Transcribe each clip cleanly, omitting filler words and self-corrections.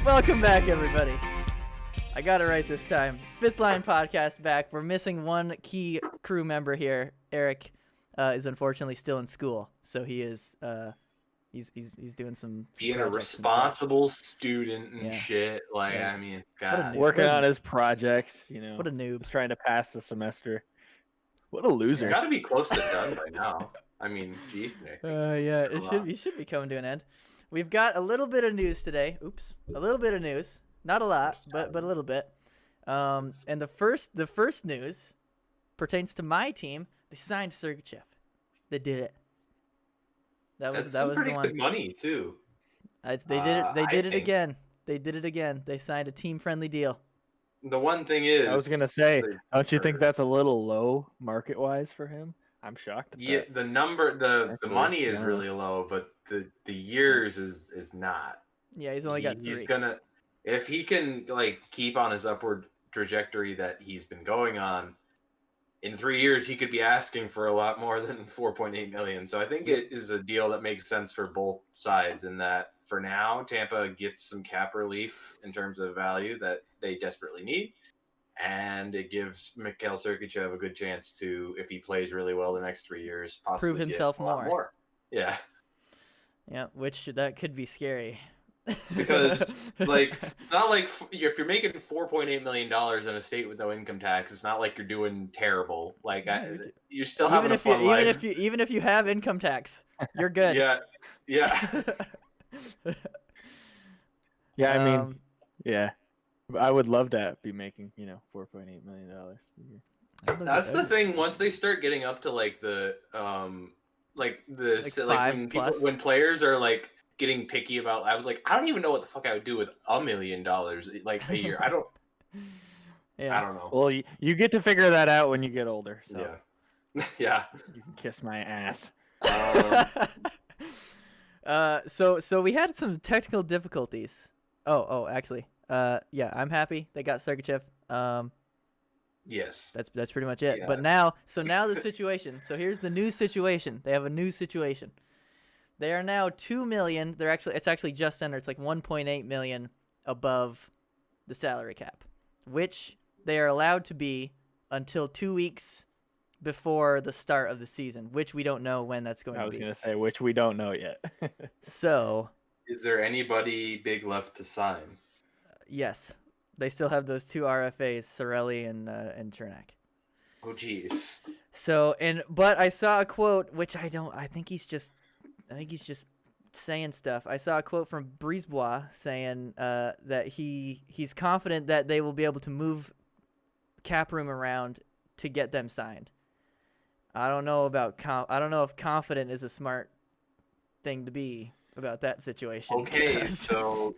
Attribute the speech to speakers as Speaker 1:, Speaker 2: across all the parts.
Speaker 1: Welcome back, everybody. I got it right this time. Fifth Line Podcast back. We're missing one key crew member here. Eric is unfortunately still in school, so he is he's doing some
Speaker 2: being a responsible student and shit. Like,
Speaker 1: Yeah.
Speaker 2: I mean, God,
Speaker 3: working on his projects. You know,
Speaker 1: What a noob.
Speaker 3: He's trying to pass the semester. What a loser.
Speaker 2: he's got to be close to done by now. I mean, geez, Nick.
Speaker 1: Yeah, it should be coming to an end. We've got a little bit of news today. Oops, a little bit of news. Not a lot, but a little bit. And the first news pertains to my team. They signed Sergachev. They did it. That was
Speaker 2: pretty
Speaker 1: the one.
Speaker 2: good money too.
Speaker 1: They did it. They did it again. They did it again. They signed a team-friendly deal.
Speaker 2: The one thing is,
Speaker 3: I was gonna say, don't you think that's a little low market-wise for him? I'm shocked.
Speaker 2: Yeah, the money is really low, but the years is not.
Speaker 1: Yeah, he's only got 3.
Speaker 2: He's gonna, if he can like keep on his upward trajectory that he's been going on, in 3 years he could be asking for a lot more than 4.8 million. So I think it is a deal that makes sense for both sides. In that, for now, Tampa gets some cap relief in terms of value that they desperately need. And it gives Mikhail Sergachev a good chance to, if he plays really well the next 3 years, possibly
Speaker 1: prove himself
Speaker 2: get a lot more. Yeah.
Speaker 1: Yeah, which that could be scary.
Speaker 2: Because like, it's not like if you're making $4.8 million in a state with no income tax, it's not like you're doing terrible. Like you're still having a fun life.
Speaker 1: Even if you have income tax, you're good.
Speaker 2: Yeah.
Speaker 3: Yeah, I mean, yeah. I would love to be making, $4.8 million a year.
Speaker 2: That's the thing. Once they start getting up to like when players are like getting picky about, I was like, I don't even know what the fuck I would do with $1 million like a year. I don't know.
Speaker 3: Well, you get to figure that out when you get older. So.
Speaker 2: Yeah.
Speaker 3: You can kiss my ass.
Speaker 1: So we had some technical difficulties. Actually. Yeah, I'm happy they got Sergachev.
Speaker 2: Yes.
Speaker 1: That's pretty much it.
Speaker 2: Yeah.
Speaker 1: But now the situation. So here's the new situation. They have a new situation. They are now 2 million. It's actually just under. It's like 1.8 million above the salary cap, which they are allowed to be until 2 weeks before the start of the season, which we don't know when that's going to be.
Speaker 3: I was going to say, which we don't know yet.
Speaker 1: So,
Speaker 2: is there anybody big left to sign?
Speaker 1: Yes, they still have those 2 RFAs, Sorelli and Chernak.
Speaker 2: Oh, jeez.
Speaker 1: So, but I saw a quote, which I think he's just saying stuff. I saw a quote from Brisebois saying that he's confident that they will be able to move cap room around to get them signed. I don't know if confident is a smart thing to be about that situation.
Speaker 2: Okay, so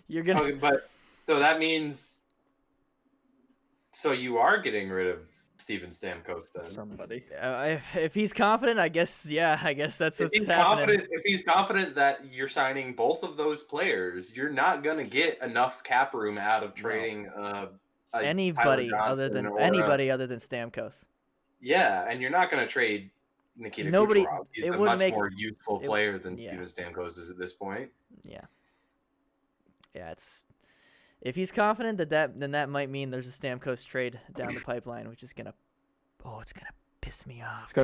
Speaker 1: you're gonna.
Speaker 2: Okay, but so that means, so you are getting rid of Steven Stamkos then?
Speaker 3: Somebody.
Speaker 1: If he's confident, I guess that's what's happening.
Speaker 2: If he's confident that you're signing both of those players, you're not gonna get enough cap room out of trading
Speaker 1: anybody other than Stamkos.
Speaker 2: Yeah, and you're not gonna trade Nikita Kucherov. He's a much more useful player than Steven Stamkos is at this point.
Speaker 1: Yeah. Yeah, if he's confident then that might mean there's a Stamkos trade down the pipeline, which is it's gonna piss me off.
Speaker 2: I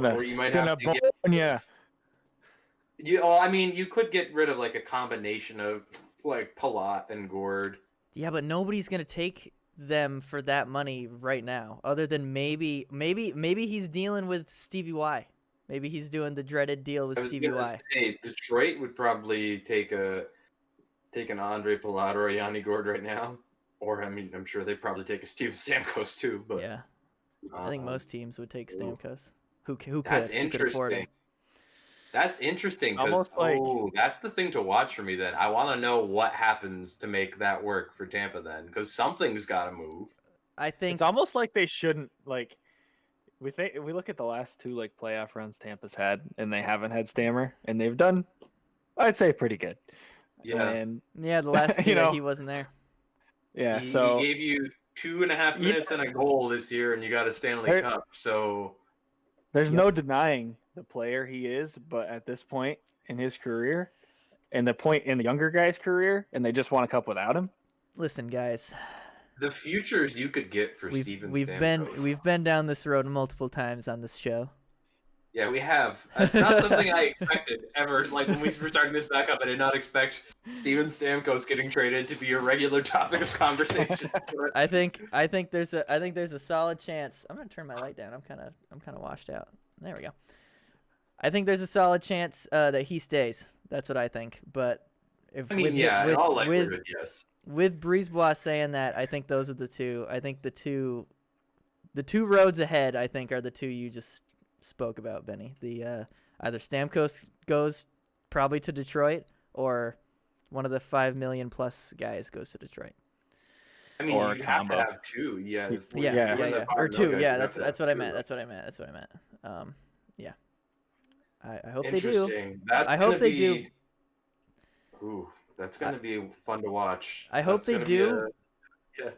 Speaker 2: mean, you could get rid of like a combination of like Palat and Gord.
Speaker 1: Yeah, but nobody's gonna take them for that money right now, other than maybe he's dealing with Stevie Y. Maybe he's doing the dreaded deal with Stevie Y.
Speaker 2: Detroit would probably take an Andre Palat or a Yanni Gord right now. Or, I mean, I'm sure they'd probably take a Steven Stamkos too. But
Speaker 1: yeah, I think most teams would take Stamkos. Who could afford him?
Speaker 2: That's interesting because that's the thing to watch for me. Then I want to know what happens to make that work for Tampa. Then because something's got to move.
Speaker 1: I think
Speaker 3: it's almost like they shouldn't like. We look at the last 2 like playoff runs Tampa's had, and they haven't had Stammer, and they've done, I'd say, pretty good.
Speaker 2: Yeah,
Speaker 1: the last 2 he wasn't there.
Speaker 3: Yeah,
Speaker 2: he
Speaker 3: so
Speaker 2: gave you 2.5 minutes and a goal this year, and you got a Stanley Cup. So
Speaker 3: there's no denying the player he is, but at this point in his career, in the point in the younger guy's career, and they just won a cup without him.
Speaker 1: Listen, guys,
Speaker 2: The futures you could get for Steven Stamkos.
Speaker 1: we've been down this road multiple times on this show.
Speaker 2: Yeah, we have. It's not something I expected ever. Like when we were starting this back up, I did not expect Steven Stamkos getting traded to be a regular topic of conversation.
Speaker 1: I think there's a solid chance. I'm gonna turn my light down. I'm kind of washed out. There we go. I think there's a solid chance that he stays. That's what I think. But if
Speaker 2: in all likelihood, yes.
Speaker 1: With Brisebois saying that, I think those are the two. I think the two roads ahead, I think, are the two you just spoke about, Benny. The either Stamkos goes probably to Detroit, or one of the 5 million plus guys goes to Detroit.
Speaker 2: I mean,
Speaker 3: Or
Speaker 2: you have to
Speaker 3: combo.
Speaker 2: have two. Yeah.
Speaker 1: Or two. Yeah, that's what I meant. That's what I meant. Yeah. I hope they do.
Speaker 2: Interesting. That's
Speaker 1: I hope they do.
Speaker 2: Ooh, that's gonna be fun to watch.
Speaker 1: I hope they do.
Speaker 2: Yeah.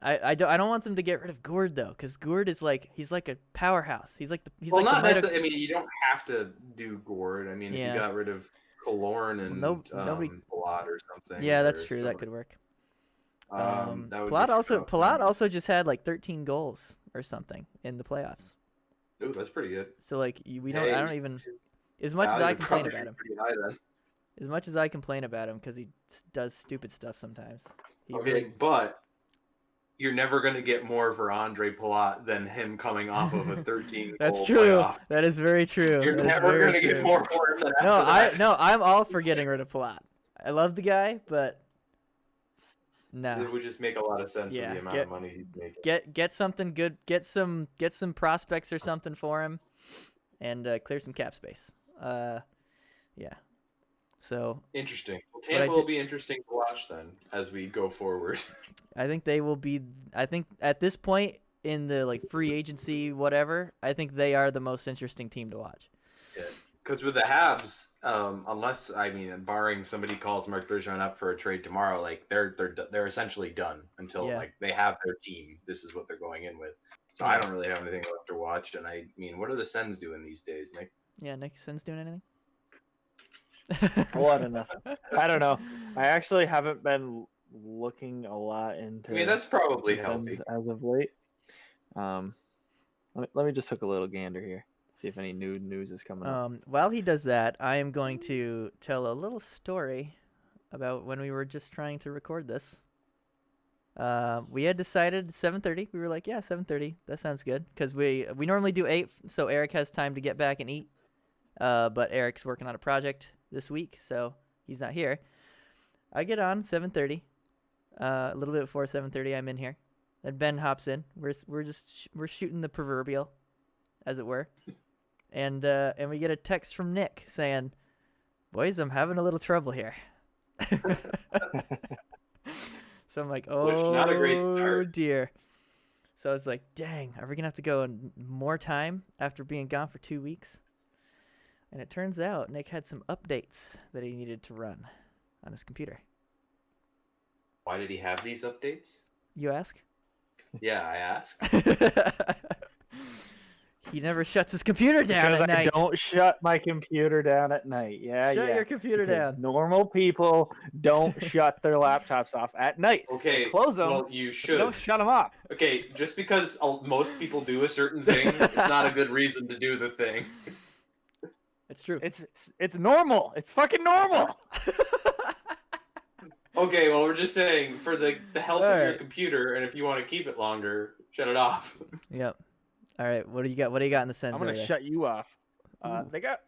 Speaker 1: I don't want them to get rid of Gourde though, because Gourde is he's like a powerhouse. He's like
Speaker 2: not necessarily. I mean, you don't have to do Gourde. I mean, if you got rid of Killorn and
Speaker 1: nobody
Speaker 2: Palat or something.
Speaker 1: Yeah, that's true. That could work.
Speaker 2: Palat
Speaker 1: Palat also just had like 13 goals or something in the playoffs.
Speaker 2: Ooh, that's pretty good.
Speaker 1: So I don't even, as much as I complain about him. As much as I complain about him because he does stupid stuff sometimes.
Speaker 2: But you're never going to get more for Andre Palat than him coming off of a 13
Speaker 1: That's
Speaker 2: goal
Speaker 1: true.
Speaker 2: playoff.
Speaker 1: That is very true.
Speaker 2: You're never going to get more for him than
Speaker 1: I'm all for getting rid of Palat. I love the guy, but no.
Speaker 2: It would just make a lot of sense with the amount of money he's making.
Speaker 1: Get something good. Get some prospects or something for him, and clear some cap space. Yeah. So
Speaker 2: interesting. Well, Tampa will be interesting to watch then as we go forward.
Speaker 1: I think they will be. I think at this point in the free agency, whatever, I think they are the most interesting team to watch.
Speaker 2: Yeah, because with the Habs, unless barring somebody calls Marc Bergeron up for a trade tomorrow, they're essentially done until they have their team. This is what they're going in with. So I don't really have anything left to watch. And I mean, what are the Sens doing these days, Nick?
Speaker 1: Yeah, Nick, Sens doing anything?
Speaker 3: A lot of nothing. I don't know. I actually haven't been looking a lot into.
Speaker 2: I mean, that's probably healthy
Speaker 3: as of late. Let me just take a little gander here, see if any new news is coming up.
Speaker 1: While he does that, I am going to tell a little story about when we were just trying to record this. We had decided 7:30. We were like, yeah, 7:30. That sounds good, because we normally do 8, so Eric has time to get back and eat. But Eric's working on a project this week, so he's not here. I get on 7:30. A little bit before 7:30, I'm in here. Then Ben hops in. We're shooting the proverbial, as it were, and we get a text from Nick saying, "Boys, I'm having a little trouble here." So I'm like, "Oh,
Speaker 2: not a great start.
Speaker 1: Dear." So I was like, "Dang, are we gonna have to go in more time after being gone for 2 weeks?" And it turns out Nick had some updates that he needed to run on his computer.
Speaker 2: Why did he have these updates?
Speaker 1: You ask?
Speaker 2: Yeah, I asked.
Speaker 1: He never shuts his computer down at night.
Speaker 3: I don't shut my computer down at night. Shut
Speaker 1: your computer down.
Speaker 3: Normal people don't shut their laptops off at night.
Speaker 2: Okay,
Speaker 3: they close them.
Speaker 2: Well, you should.
Speaker 3: Don't shut them off.
Speaker 2: Okay, just because most people do a certain thing, it's not a good reason to do the thing.
Speaker 1: It's true.
Speaker 3: It's normal. It's fucking normal.
Speaker 2: Okay, well, we're just saying for the health of your computer, and if you want to keep it longer, shut it off.
Speaker 1: Yep. All right. What do you got? What do you got in the Sens?
Speaker 3: I'm gonna shut you off. They got.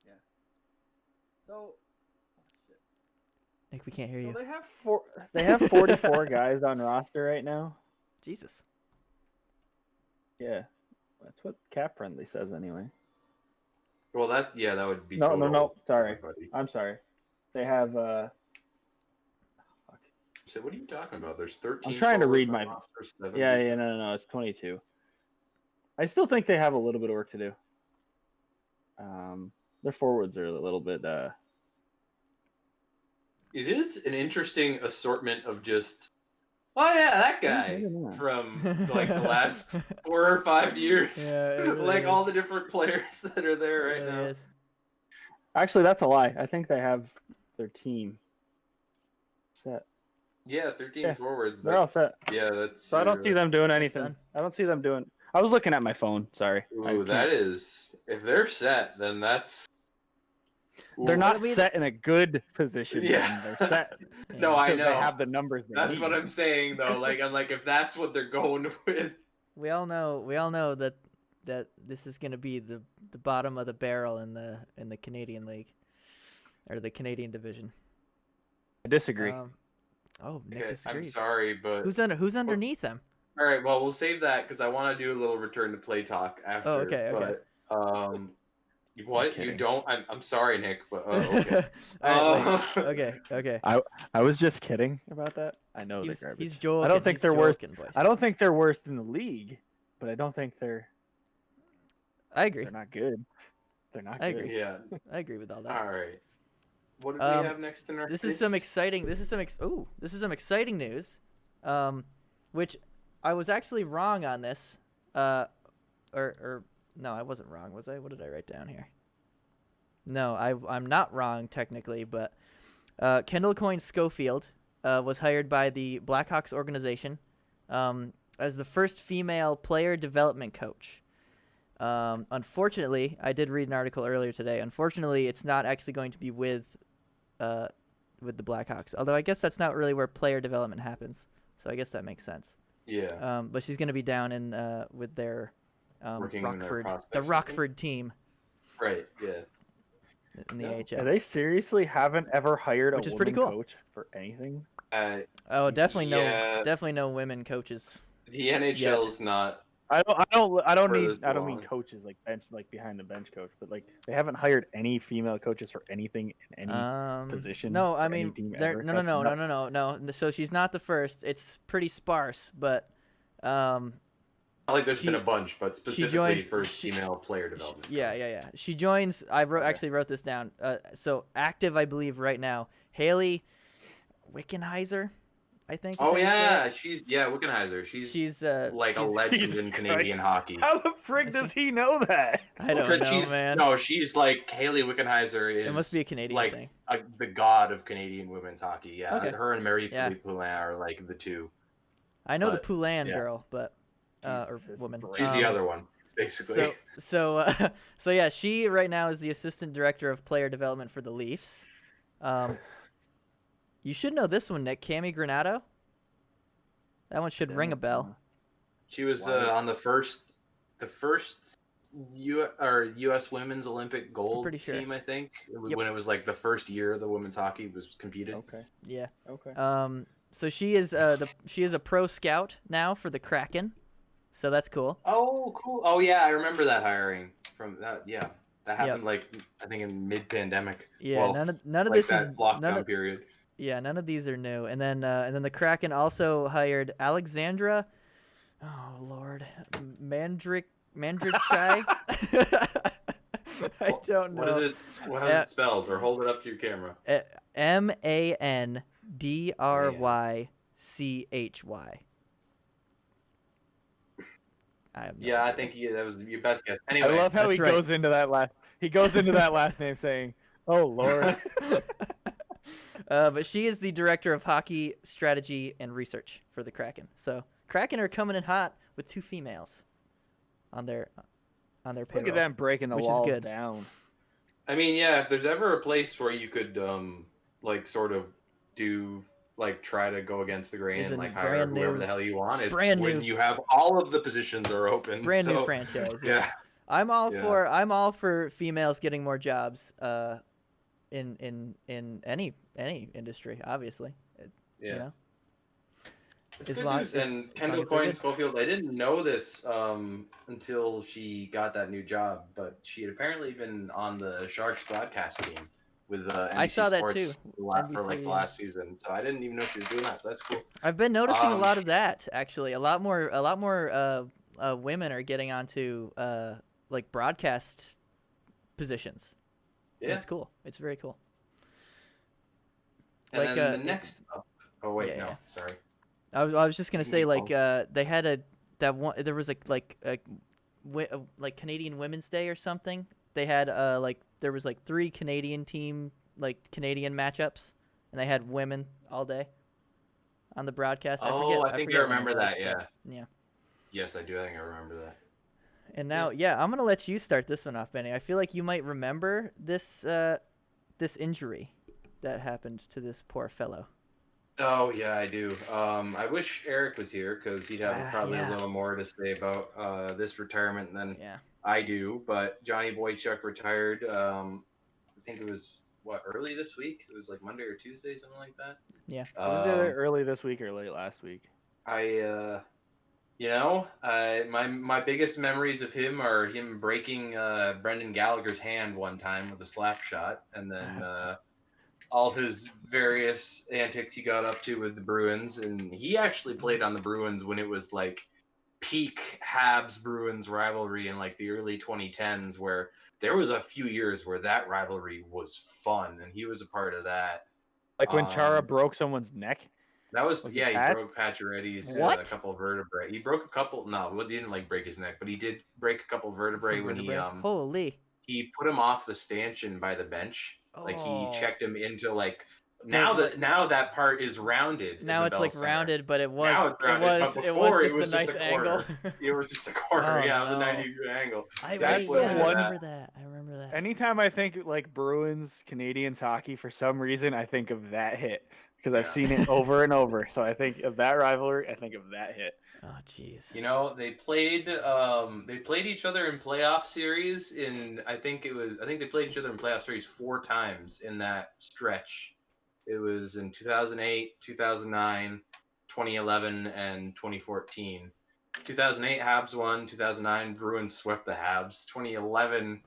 Speaker 3: Yeah. So.
Speaker 1: Nick, we can't hear you.
Speaker 3: They have They have 44 guys on roster right now.
Speaker 1: Jesus.
Speaker 3: Yeah, that's what Cap Friendly says anyway.
Speaker 2: Well, that would be
Speaker 3: no. Sorry, I'm sorry. They have.
Speaker 2: So what are you talking about? There's 13.
Speaker 3: I'm trying to read my.
Speaker 2: Roster,
Speaker 3: No. It's 22. I still think they have a little bit of work to do. Their forwards are a little bit.
Speaker 2: It is an interesting assortment of just. Oh yeah, that guy from the last 4 or 5 years.
Speaker 1: Yeah, really
Speaker 2: all the different players that are there right now.
Speaker 3: Actually, that's a lie. I think they have their team set.
Speaker 2: Yeah, 13
Speaker 3: Yeah,
Speaker 2: forwards.
Speaker 3: they're all set.
Speaker 2: Yeah, that's.
Speaker 3: So I don't see them doing anything.
Speaker 1: done.
Speaker 3: I don't see them doing. I was looking at my phone. Sorry. I
Speaker 2: Ooh, that
Speaker 3: can't.
Speaker 2: is. If they're set, then that's.
Speaker 3: They're
Speaker 2: Ooh.
Speaker 3: not
Speaker 1: I mean-
Speaker 3: set in a good position.
Speaker 2: Yeah.
Speaker 3: Ben. They're set
Speaker 2: No, I
Speaker 3: because
Speaker 2: know.
Speaker 3: they have the numbers. They
Speaker 2: That's
Speaker 3: need.
Speaker 2: what I'm saying though. Like I'm like, if that's what they're going with.
Speaker 1: We all know that this is gonna be the bottom of the barrel in the Canadian League, or the Canadian division.
Speaker 3: I disagree.
Speaker 1: Oh, Nick
Speaker 2: Okay, I'm
Speaker 1: disagrees.
Speaker 2: sorry, but
Speaker 1: Who's underneath them?
Speaker 2: all right. Well, we'll save that because I want to do a little return to play talk after.
Speaker 1: Oh, okay, okay.
Speaker 2: But what you
Speaker 3: kidding.
Speaker 2: don't? I'm sorry, Nick, but okay.
Speaker 1: All right, wait. Okay.
Speaker 3: I was just kidding about that. I know they're garbage.
Speaker 1: He's joking.
Speaker 3: I don't think
Speaker 1: he's
Speaker 3: they're worse.
Speaker 1: joking, boys.
Speaker 3: I don't think they're worse in the league, but I don't think they're
Speaker 1: I agree.
Speaker 3: not good. They're not
Speaker 1: I
Speaker 3: good.
Speaker 1: agree.
Speaker 2: Yeah.
Speaker 1: I agree with all that.
Speaker 2: All right. What do we have next in our?
Speaker 1: This
Speaker 2: quiz?
Speaker 1: is some exciting. This is some exciting news, which I was actually wrong on this. Or no, I wasn't wrong, was I? What did I write down here? No, I'm not wrong technically, but Kendall Coyne Schofield was hired by the Blackhawks organization as the first female player development coach. Unfortunately, I did read an article earlier today. Unfortunately, it's not actually going to be with the Blackhawks. Although I guess that's not really where player development happens. So I guess that makes sense.
Speaker 2: Yeah.
Speaker 1: But she's going to be down in with their
Speaker 2: Working in their
Speaker 1: Rockford,
Speaker 2: prospect
Speaker 1: the
Speaker 2: system?
Speaker 1: Rockford team
Speaker 2: Right. Yeah.
Speaker 1: in the
Speaker 2: No.
Speaker 1: AHL.
Speaker 3: Yeah, they seriously haven't ever hired
Speaker 1: Which
Speaker 3: a
Speaker 1: is pretty
Speaker 3: woman
Speaker 1: cool.
Speaker 3: coach for anything.
Speaker 1: Oh, definitely
Speaker 2: Yeah.
Speaker 1: no women coaches.
Speaker 2: The NHL's not.
Speaker 3: I don't
Speaker 2: For this
Speaker 3: mean
Speaker 2: long.
Speaker 3: coaches like bench behind the bench coach, but like they haven't hired any female coaches for anything in any position.
Speaker 1: No,
Speaker 3: for
Speaker 1: I
Speaker 3: any
Speaker 1: mean,
Speaker 3: team
Speaker 1: there,
Speaker 3: ever.
Speaker 1: no.
Speaker 3: That's nuts.
Speaker 1: So she's not the first. It's pretty sparse, but
Speaker 2: Not like there's been
Speaker 1: She-
Speaker 2: a bunch, but specifically
Speaker 1: joins-
Speaker 2: first
Speaker 1: she-
Speaker 2: female player development.
Speaker 1: yeah. She joins.
Speaker 2: Okay.
Speaker 1: Actually wrote this down. So active, I believe, right now. Haley Wickenheiser, I think. is
Speaker 2: Oh
Speaker 1: how you say
Speaker 2: yeah,
Speaker 1: it.
Speaker 2: Wickenheiser. She's like a
Speaker 1: she's-
Speaker 2: legend
Speaker 3: Jesus
Speaker 2: in Canadian hockey.
Speaker 3: How the frick does he know that?
Speaker 1: I don't
Speaker 2: Because
Speaker 1: know, man.
Speaker 2: No, she's like Haley Wickenheiser is.
Speaker 1: It must be a Canadian
Speaker 2: like
Speaker 1: thing.
Speaker 2: the god of Canadian women's hockey. Yeah,
Speaker 1: Okay.
Speaker 2: her and Mary
Speaker 1: Yeah.
Speaker 2: Philippe Poulin are like the two.
Speaker 1: I know the
Speaker 2: but,
Speaker 1: Poulin
Speaker 2: yeah.
Speaker 1: girl, but or
Speaker 3: Jesus,
Speaker 1: woman.
Speaker 3: Brad.
Speaker 2: She's the other one, basically.
Speaker 1: So yeah, she right now is the assistant director of player development for the Leafs. You should know this one, Nick. Cami Granato. That one should ring a bell.
Speaker 2: She was
Speaker 3: Wow.
Speaker 2: on the first U.S. Women's Olympic gold
Speaker 1: pretty sure.
Speaker 2: team, I think,
Speaker 1: Yep.
Speaker 2: when it was like the first year the women's hockey was competed.
Speaker 3: Okay.
Speaker 1: Yeah.
Speaker 3: Okay.
Speaker 1: So she is she is a pro scout now for the Kraken. So that's cool.
Speaker 2: Oh, cool. Oh yeah, I remember that hiring from that. Yeah, that happened like I think in mid-pandemic.
Speaker 1: Yeah.
Speaker 2: Well,
Speaker 1: none of
Speaker 2: like
Speaker 1: this
Speaker 2: that
Speaker 1: is
Speaker 2: lockdown period.
Speaker 1: Yeah, none of these are new. And then the Kraken also hired Alexandra. Oh Lord, Mandrichai. I don't know.
Speaker 2: What is it? How's it spelled? Or hold it up to your camera.
Speaker 1: Mandrychy.
Speaker 2: Yeah, I think that was your best guess. Anyway,
Speaker 3: I love how
Speaker 1: that's
Speaker 3: he
Speaker 1: right.
Speaker 3: goes into that last. He goes into that last name saying, "Oh Lord."
Speaker 1: But she is the director of hockey strategy and research for the Kraken. So Kraken are coming in hot with 2 females on their payroll.
Speaker 3: Look at them breaking the
Speaker 1: Which is
Speaker 3: walls
Speaker 1: good.
Speaker 3: down.
Speaker 2: I mean, yeah, if there's ever a place where you could like sort of do like try to go against the grain
Speaker 1: Is
Speaker 2: and
Speaker 1: it
Speaker 2: like hire
Speaker 1: brand
Speaker 2: whoever
Speaker 1: new-
Speaker 2: the hell you want, it's
Speaker 1: brand
Speaker 2: when
Speaker 1: new-
Speaker 2: you have all of the positions are open.
Speaker 1: Brand new
Speaker 2: so,
Speaker 1: franchise.
Speaker 2: Yeah.
Speaker 1: I'm all
Speaker 2: Yeah.
Speaker 1: for females getting more jobs in any industry, obviously.
Speaker 2: Yeah.
Speaker 1: You know?
Speaker 2: It's
Speaker 1: As
Speaker 2: good
Speaker 1: long-
Speaker 2: news.
Speaker 1: as-
Speaker 2: And
Speaker 1: as
Speaker 2: Kendall
Speaker 1: long as they're
Speaker 2: Coyne
Speaker 1: good.
Speaker 2: Schofield, I didn't know this until she got that new job, but she had apparently been on the Sharks broadcast team with NBC
Speaker 1: I saw that
Speaker 2: Sports
Speaker 1: too.
Speaker 2: for like the
Speaker 1: NBC.
Speaker 2: last season. So I didn't even know she was doing that. That's cool.
Speaker 1: I've been noticing a lot
Speaker 2: Um,
Speaker 1: of that actually. A lot more women are getting onto like broadcast positions. And
Speaker 2: Yeah.
Speaker 1: it's cool. It's very cool.
Speaker 2: And
Speaker 1: like,
Speaker 2: then the next up. Oh wait,
Speaker 1: yeah,
Speaker 2: no,
Speaker 1: yeah.
Speaker 2: sorry.
Speaker 1: I was just gonna say
Speaker 2: Mm,
Speaker 1: like they had that one. There was like Canadian Women's Day or something they had there was like 3 Canadian Canadian matchups, and they had women all day on the broadcast.
Speaker 2: Oh, I
Speaker 1: I
Speaker 2: think I
Speaker 1: forget when it
Speaker 2: remember
Speaker 1: was,
Speaker 2: that.
Speaker 1: but
Speaker 2: Yeah.
Speaker 1: yeah.
Speaker 2: Yes, I do. I think I remember that.
Speaker 1: And now, I'm gonna let you start this one off, Benny. I feel like you might remember this this injury that happened to this poor fellow.
Speaker 2: Oh yeah, I do. I wish Eric was here because he'd have probably a
Speaker 1: Yeah.
Speaker 2: little more to say about this retirement than
Speaker 1: Yeah.
Speaker 2: I do. But Johnny Boychuk retired. I think it was early this week. It was like Monday or Tuesday, something like that.
Speaker 1: Yeah.
Speaker 3: It was either early this week or late last week.
Speaker 2: My biggest memories of him are him breaking Brendan Gallagher's hand one time with a slap shot, and then all his various antics he got up to with the Bruins. And he actually played on the Bruins when it was like peak Habs Bruins rivalry in like the early 2010s, where there was a few years where that rivalry was fun, and he was a part of that.
Speaker 3: Like when Chara broke someone's neck.
Speaker 2: That was
Speaker 3: Was
Speaker 2: he
Speaker 3: it Pat?
Speaker 2: broke Pacioretty's
Speaker 1: What?
Speaker 2: couple vertebrae. He broke a couple. No, he didn't like break his neck, but he did break a couple vertebrae
Speaker 1: Some
Speaker 2: when
Speaker 1: vertebrae. Holy.
Speaker 2: he put him off the stanchion by the bench. Like he
Speaker 1: Oh.
Speaker 2: checked him into like now that part is rounded.
Speaker 1: Now
Speaker 2: in the
Speaker 1: it's
Speaker 2: Bell
Speaker 1: like
Speaker 2: Center.
Speaker 1: rounded, but it was
Speaker 2: Now it's rounded, but before
Speaker 1: it was just a nice
Speaker 2: a
Speaker 1: angle.
Speaker 2: corner. It was just a corner.
Speaker 1: Oh,
Speaker 2: yeah, it was a
Speaker 1: no.
Speaker 2: 90-degree angle.
Speaker 1: I
Speaker 2: That's
Speaker 1: remember that. I remember that.
Speaker 3: Anytime I think like Bruins Canadians hockey, for some reason I think of that hit because I've seen it over and over. So I think of that rivalry. I think of that hit.
Speaker 1: Oh, jeez.
Speaker 2: You know, they played each other in playoff series I think they played each other in playoff series 4 times in that stretch. It was in 2008, 2009, 2011, and 2014. 2008 Habs won, 2009 Bruins swept the Habs. 2011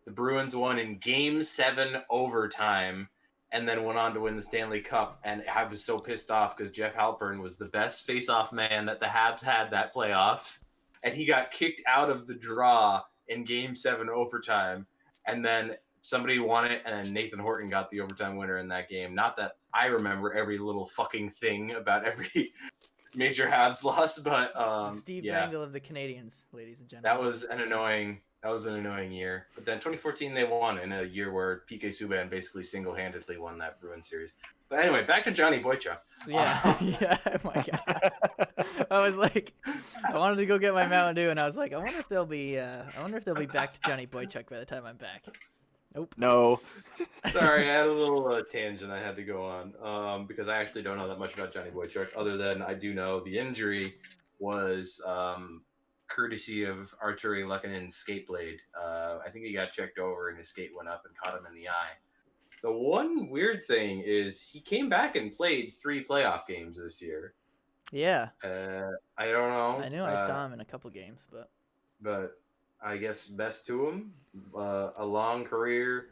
Speaker 2: the Bruins won in Game 7 overtime, and then went on to win the Stanley Cup. And I was so pissed off because Jeff Halpern was the best face-off man that the Habs had that playoffs, and he got kicked out of the draw in Game 7 overtime, and then somebody won it, and then Nathan Horton got the overtime winner in that game. Not that I remember every little fucking thing about every major Habs loss, but
Speaker 1: The Steve Dangle of the Canadians, ladies and gentlemen.
Speaker 2: That was an annoying year. But then 2014 they won in a year where PK Subban basically single-handedly won that Bruins series. But anyway, back to Johnny Boychuk.
Speaker 1: Yeah, yeah. Oh my God. I was like, I wanted to go get my Mountain Dew, and I was like, I wonder if they'll be back to Johnny Boychuk by the time I'm back. Nope.
Speaker 3: No.
Speaker 2: Sorry, I had a little tangent I had to go on because I actually don't know that much about Johnny Boychuk, other than I do know the injury was courtesy of Arturi Lekkonen's skate blade. I think he got checked over and his skate went up and caught him in the eye. The one weird thing is he came back and played 3 playoff games this year.
Speaker 1: Yeah.
Speaker 2: I don't know.
Speaker 1: I knew I saw him in a couple games,
Speaker 2: but I guess best to him. A long career,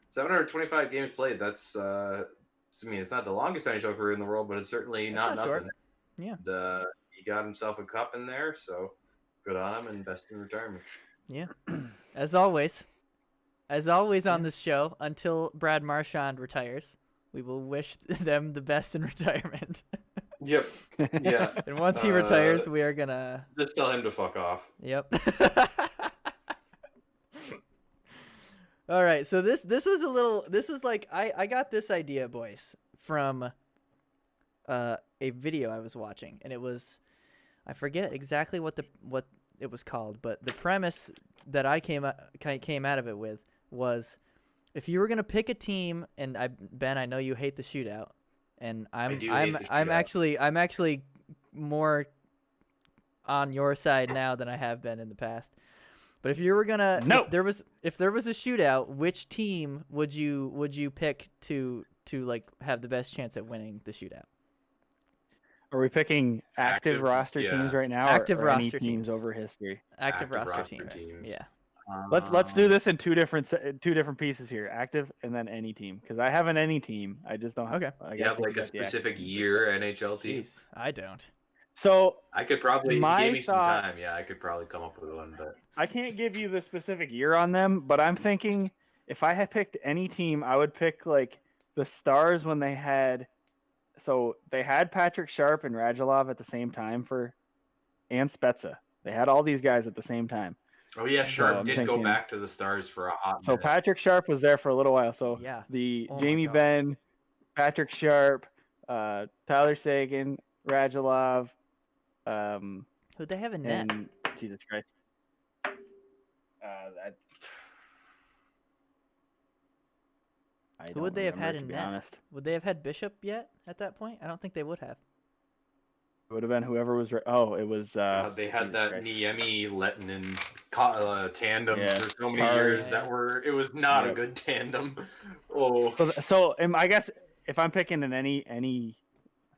Speaker 2: 725 games played. That's it's not the longest NHL career in the world, but it's certainly not nothing.
Speaker 1: Short. Yeah.
Speaker 2: And, he got himself a cup in there, so good on him and best in retirement.
Speaker 1: Yeah. As always on this show, until Brad Marchand retires, we will wish them the best in retirement.
Speaker 2: Yep. Yeah.
Speaker 1: And once he retires, we are gonna
Speaker 2: just tell him to fuck off.
Speaker 1: Yep. All right, so this was like I got this idea, boys, from a video I was watching, and it was, I forget exactly what it was called, but the premise that I came out of it with was, if you were gonna pick a team, and Ben, I know you hate the shootout, and I'm actually more on your side now than I have been in the past. But if you were gonna, if there was a shootout, which team would you pick to like have the best chance at winning the shootout?
Speaker 3: Are we picking active roster teams right now?
Speaker 1: Active
Speaker 3: or
Speaker 1: roster
Speaker 3: any teams
Speaker 1: teams
Speaker 3: over history.
Speaker 1: Active roster teams. Yeah.
Speaker 3: Let's do this in two different pieces here. Active and then any team, because I have an any team. I just don't.
Speaker 1: Okay.
Speaker 2: You have like a specific year NHL team.
Speaker 1: Jeez, I don't.
Speaker 3: So
Speaker 2: I could probably, if you gave me some time, I could probably come up with one, but
Speaker 3: I can't give you the specific year on them. But I'm thinking if I had picked any team, I would pick like the Stars when they had. So they had Patrick Sharp and Radulov at the same time and Spezza. They had all these guys at the same time.
Speaker 2: Oh yeah,
Speaker 3: So
Speaker 2: Sharp
Speaker 3: I'm
Speaker 2: did go
Speaker 3: thinking-
Speaker 2: back to the Stars for a hot
Speaker 3: So
Speaker 2: minute.
Speaker 3: Patrick Sharp was there for a little while. So
Speaker 1: Yeah.
Speaker 3: the
Speaker 1: Oh my
Speaker 3: Jamie
Speaker 1: God.
Speaker 3: Benn, Patrick Sharp, Tyler Sagan, Radulov,
Speaker 1: Who'd they have in net?
Speaker 3: and Jesus Christ. That I
Speaker 1: Who would
Speaker 3: don't
Speaker 1: they have
Speaker 3: remember,
Speaker 1: had
Speaker 3: to
Speaker 1: in
Speaker 3: be
Speaker 1: net?
Speaker 3: honest.
Speaker 1: Would they have had Bishop yet at that point? I don't think they would have.
Speaker 3: It would have been whoever was. Oh, it was.
Speaker 2: They had
Speaker 3: Jesus
Speaker 2: that
Speaker 3: Christ.
Speaker 2: Niemi Lettinen tandem
Speaker 3: Yeah.
Speaker 2: for so many
Speaker 3: Sorry.
Speaker 2: years
Speaker 1: Yeah.
Speaker 2: that it was not a
Speaker 3: Yep.
Speaker 2: good tandem. Oh,
Speaker 3: So I guess if I'm picking in any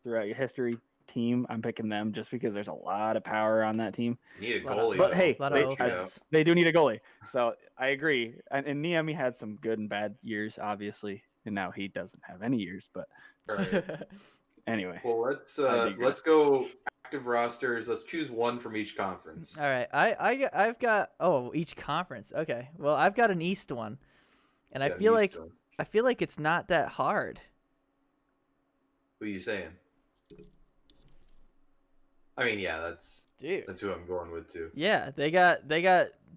Speaker 3: throughout your history team, I'm picking them just because there's a lot of power on that team.
Speaker 2: you need a
Speaker 1: Lot of-
Speaker 2: goalie.
Speaker 3: But
Speaker 2: though.
Speaker 3: hey,
Speaker 1: lot
Speaker 3: they-
Speaker 1: of offense.
Speaker 3: They do need a goalie, so I agree. And Niemi had some good and bad years, obviously, and now he doesn't have any years. But
Speaker 2: Right.
Speaker 3: anyway,
Speaker 2: Well,
Speaker 3: I digress.
Speaker 2: let's go active rosters. Let's choose one from each conference.
Speaker 1: All right, I've got each conference. Okay, well I've got an East one, and I
Speaker 2: Yeah,
Speaker 1: feel like
Speaker 2: Eastern.
Speaker 1: it's not that hard.
Speaker 2: What are you saying? I mean, yeah,
Speaker 1: Dude.
Speaker 2: that's who I'm going with too.
Speaker 1: Yeah, they got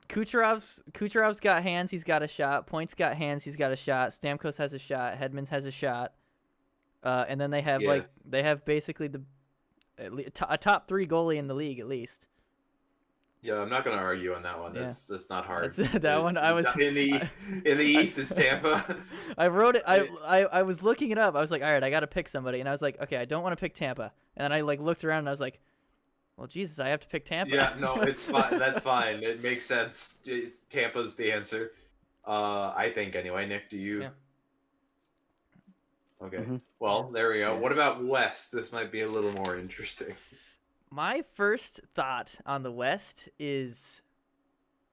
Speaker 1: Kucherov's got hands, he's got a shot. Point's got hands, he's got a shot. Stamkos has a shot. Hedman's has a shot. And then they have
Speaker 2: Yeah.
Speaker 1: basically a top 3 goalie in the league at least.
Speaker 2: Yeah, I'm not going to argue on that one.
Speaker 1: Yeah.
Speaker 2: That's not hard.
Speaker 1: That one I was
Speaker 2: in the East is Tampa.
Speaker 1: I wrote it. I was looking it up. I was like, all right, I got to pick somebody, and I was like, okay, I don't want to pick Tampa. And then I looked around and I was like, well, Jesus, I have to pick Tampa.
Speaker 2: Yeah, no, it's fine. That's fine. It makes sense. Tampa's the answer. I think anyway. Nick, do you?
Speaker 1: Yeah.
Speaker 2: Okay.
Speaker 3: Mhm.
Speaker 2: Well, there we go.
Speaker 3: Yeah.
Speaker 2: What about West? This might be a little more interesting.
Speaker 1: My first thought on the West is,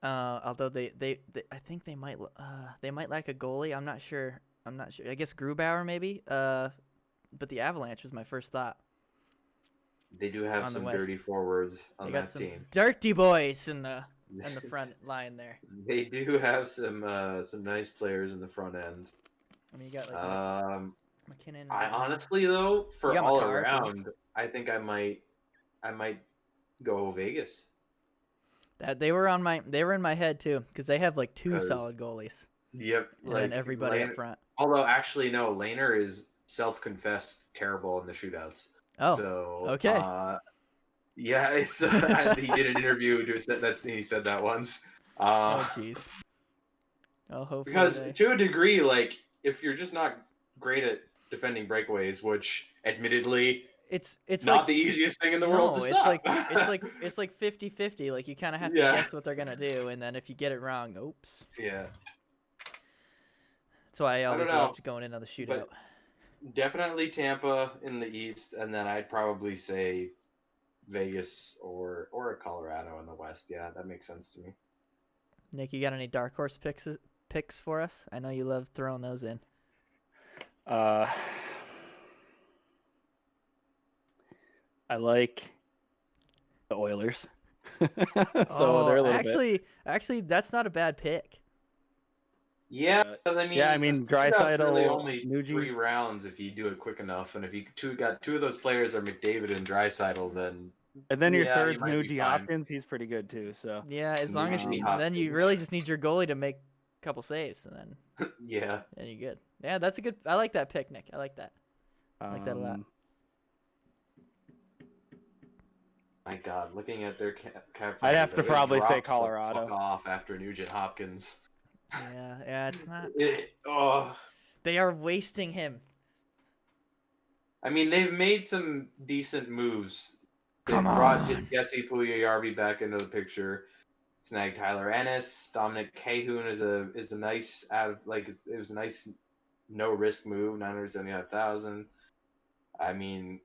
Speaker 1: although they I think they might lack a goalie. I'm not sure. I guess Grubauer maybe. But the Avalanche was my first thought.
Speaker 2: They do have
Speaker 1: On the
Speaker 2: some
Speaker 1: West.
Speaker 2: dirty forwards on
Speaker 1: They got
Speaker 2: that
Speaker 1: some
Speaker 2: team.
Speaker 1: dirty boys in the front line there.
Speaker 2: They do have some nice players in the front end.
Speaker 1: I mean, you got McKinnon.
Speaker 2: I honestly though, for
Speaker 1: You got
Speaker 2: all
Speaker 1: Makar, too.
Speaker 2: around, I think I might go Vegas.
Speaker 1: that they were in my head too because they have like 2
Speaker 2: 'Cause-
Speaker 1: solid goalies
Speaker 2: Yep.
Speaker 1: and then everybody
Speaker 2: Lehner-
Speaker 1: up front.
Speaker 2: Although actually no, Lehner is self-confessed terrible in the shootouts.
Speaker 1: Oh,
Speaker 2: So
Speaker 1: okay.
Speaker 2: yeah, it's he did an interview he said that once.
Speaker 1: Oh jeez. Oh, hopefully
Speaker 2: Because
Speaker 1: they-
Speaker 2: to a degree, like if you're just not great at defending breakaways, which admittedly
Speaker 1: it's
Speaker 2: not
Speaker 1: like
Speaker 2: the easiest thing in the world to stop.
Speaker 1: it's like 50-50. Like you kind of have to
Speaker 2: Yeah.
Speaker 1: guess what they're gonna do, and then if you get it wrong, oops.
Speaker 2: Yeah,
Speaker 1: That's why I always
Speaker 2: don't know,
Speaker 1: loved going into the shootout.
Speaker 2: definitely Tampa in the East, and then I'd probably say Vegas or Colorado in the West. Yeah, that makes sense to me.
Speaker 1: Nick, you got any dark horse picks for us? I know you love throwing those in.
Speaker 3: I like the Oilers. So they're a little bit.
Speaker 1: Actually, that's not a bad pick.
Speaker 2: Yeah, because I mean,
Speaker 3: Yeah, I mean,
Speaker 2: the shootout's really
Speaker 3: Draisaitl,
Speaker 2: only
Speaker 3: Nucci.
Speaker 2: 3 rounds if you do it quick enough, and if you got 2 of those players are McDavid and Draisaitl, then
Speaker 3: And then your
Speaker 2: yeah, you
Speaker 3: third's
Speaker 2: might be
Speaker 3: Nucci
Speaker 2: fine.
Speaker 3: Hopkins. He's pretty good too. So
Speaker 1: Yeah, as long as
Speaker 2: Nucci
Speaker 1: then you
Speaker 2: Hopkins.
Speaker 1: really just need your goalie to make a couple saves, and then
Speaker 2: yeah.
Speaker 1: you're good. Yeah, that's a good. I like that pick, Nick. I like that. like that a lot.
Speaker 2: My God, looking at their cap,
Speaker 3: I'd have to
Speaker 2: it
Speaker 3: probably say
Speaker 2: drops the
Speaker 3: Colorado.
Speaker 2: fuck off after Nugent Hopkins.
Speaker 1: Yeah, it's not.
Speaker 2: Oh,
Speaker 1: They are wasting him.
Speaker 2: I mean, they've made some decent moves. They
Speaker 1: Come
Speaker 2: brought
Speaker 1: on.
Speaker 2: Jesse Puljujarvi back into the picture. Snagged Tyler Ennis. Dominic Cahoon is a nice it was a nice no risk move. 975,000. I mean,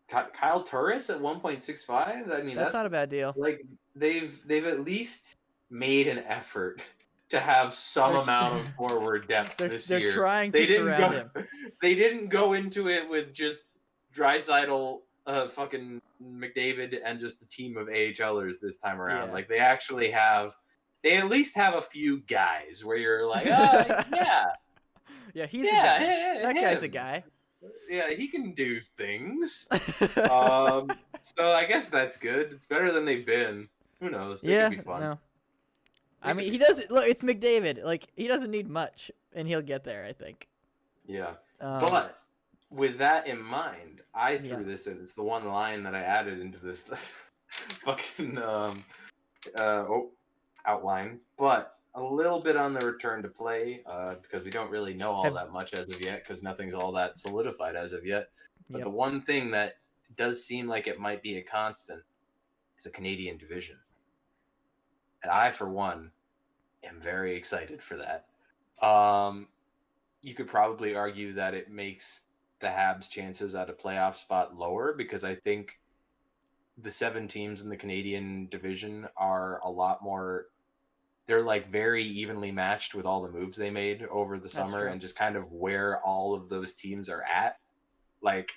Speaker 2: Kyle Turris at 1.65. I mean,
Speaker 1: That's not a bad deal.
Speaker 2: like they've at least made an effort to have some
Speaker 1: They're-
Speaker 2: amount of forward depth
Speaker 1: They're
Speaker 2: this
Speaker 1: they're
Speaker 2: year.
Speaker 1: trying
Speaker 2: They
Speaker 1: to
Speaker 2: didn't
Speaker 1: surround
Speaker 2: go.
Speaker 1: him.
Speaker 2: They didn't go into it with just Draisaitl, fucking McDavid, and just a team of AHLers this time around.
Speaker 1: Yeah.
Speaker 2: Like they actually have. They at least have a few guys where you're like, yeah,
Speaker 1: Yeah, he's
Speaker 2: yeah,
Speaker 1: a guy. That guy's a
Speaker 2: him.
Speaker 1: guy.
Speaker 2: Yeah, he can do things. So I guess that's good. It's better than they've been. Who knows? They
Speaker 1: Yeah,
Speaker 2: could be fun.
Speaker 1: no. I mean, he doesn't look. It's McDavid. Like he doesn't need much, and he'll get there. I think.
Speaker 2: Yeah.
Speaker 1: Um,
Speaker 2: But with that in mind, I threw
Speaker 1: Yeah.
Speaker 2: this in. It's the one line that I added into this fucking outline. But a little bit on the return to play, because we don't really know all
Speaker 1: Have-
Speaker 2: that much as of yet, because nothing's all that solidified as of yet. But
Speaker 1: Yep.
Speaker 2: the one thing that does seem like it might be a constant is a Canadian division. And I, for one, am very excited for that. You could probably argue that it makes the Habs' chances at a playoff spot lower, because I think the 7 teams in the Canadian division are a lot more. They're like very evenly matched with all the moves they made over the summer
Speaker 1: true.
Speaker 2: and just kind of where all of those teams are at. Like,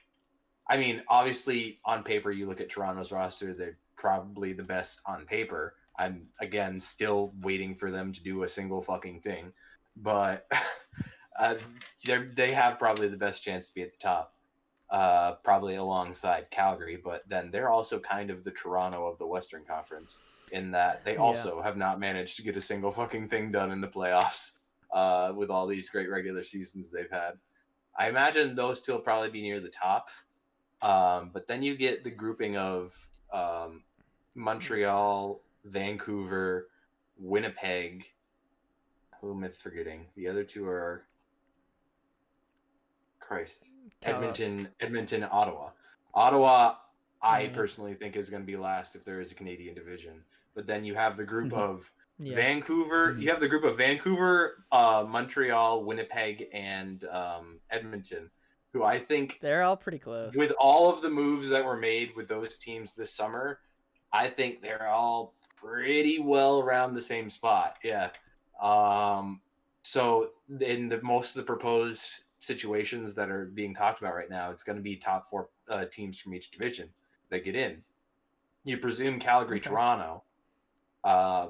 Speaker 2: I mean, obviously on paper, you look at Toronto's roster, they're probably the best on paper. I'm, again, still waiting for them to do a single fucking thing. But they have probably the best chance to be at the top, probably alongside Calgary. But then they're also kind of the Toronto of the Western Conference in that they also have not managed to get a single fucking thing done in the playoffs with all these great regular seasons they've had. I imagine those two will probably be near the top. But then you get the grouping of Montreal, Vancouver, Winnipeg. Who am I forgetting? The other two are Christ. Edmonton, Ottawa. Ottawa, I personally think is going to be last if there is a Canadian division. But then you have the group of Vancouver. You have the group of Vancouver, Montreal, Winnipeg, and Edmonton, who I think
Speaker 1: They're all pretty close.
Speaker 2: with all of the moves that were made with those teams this summer, I think they're all pretty well around the same spot. Yeah. So in most of the proposed situations that are being talked about right now, it's going to be top 4 teams from each division that get in. You presume Calgary, Toronto,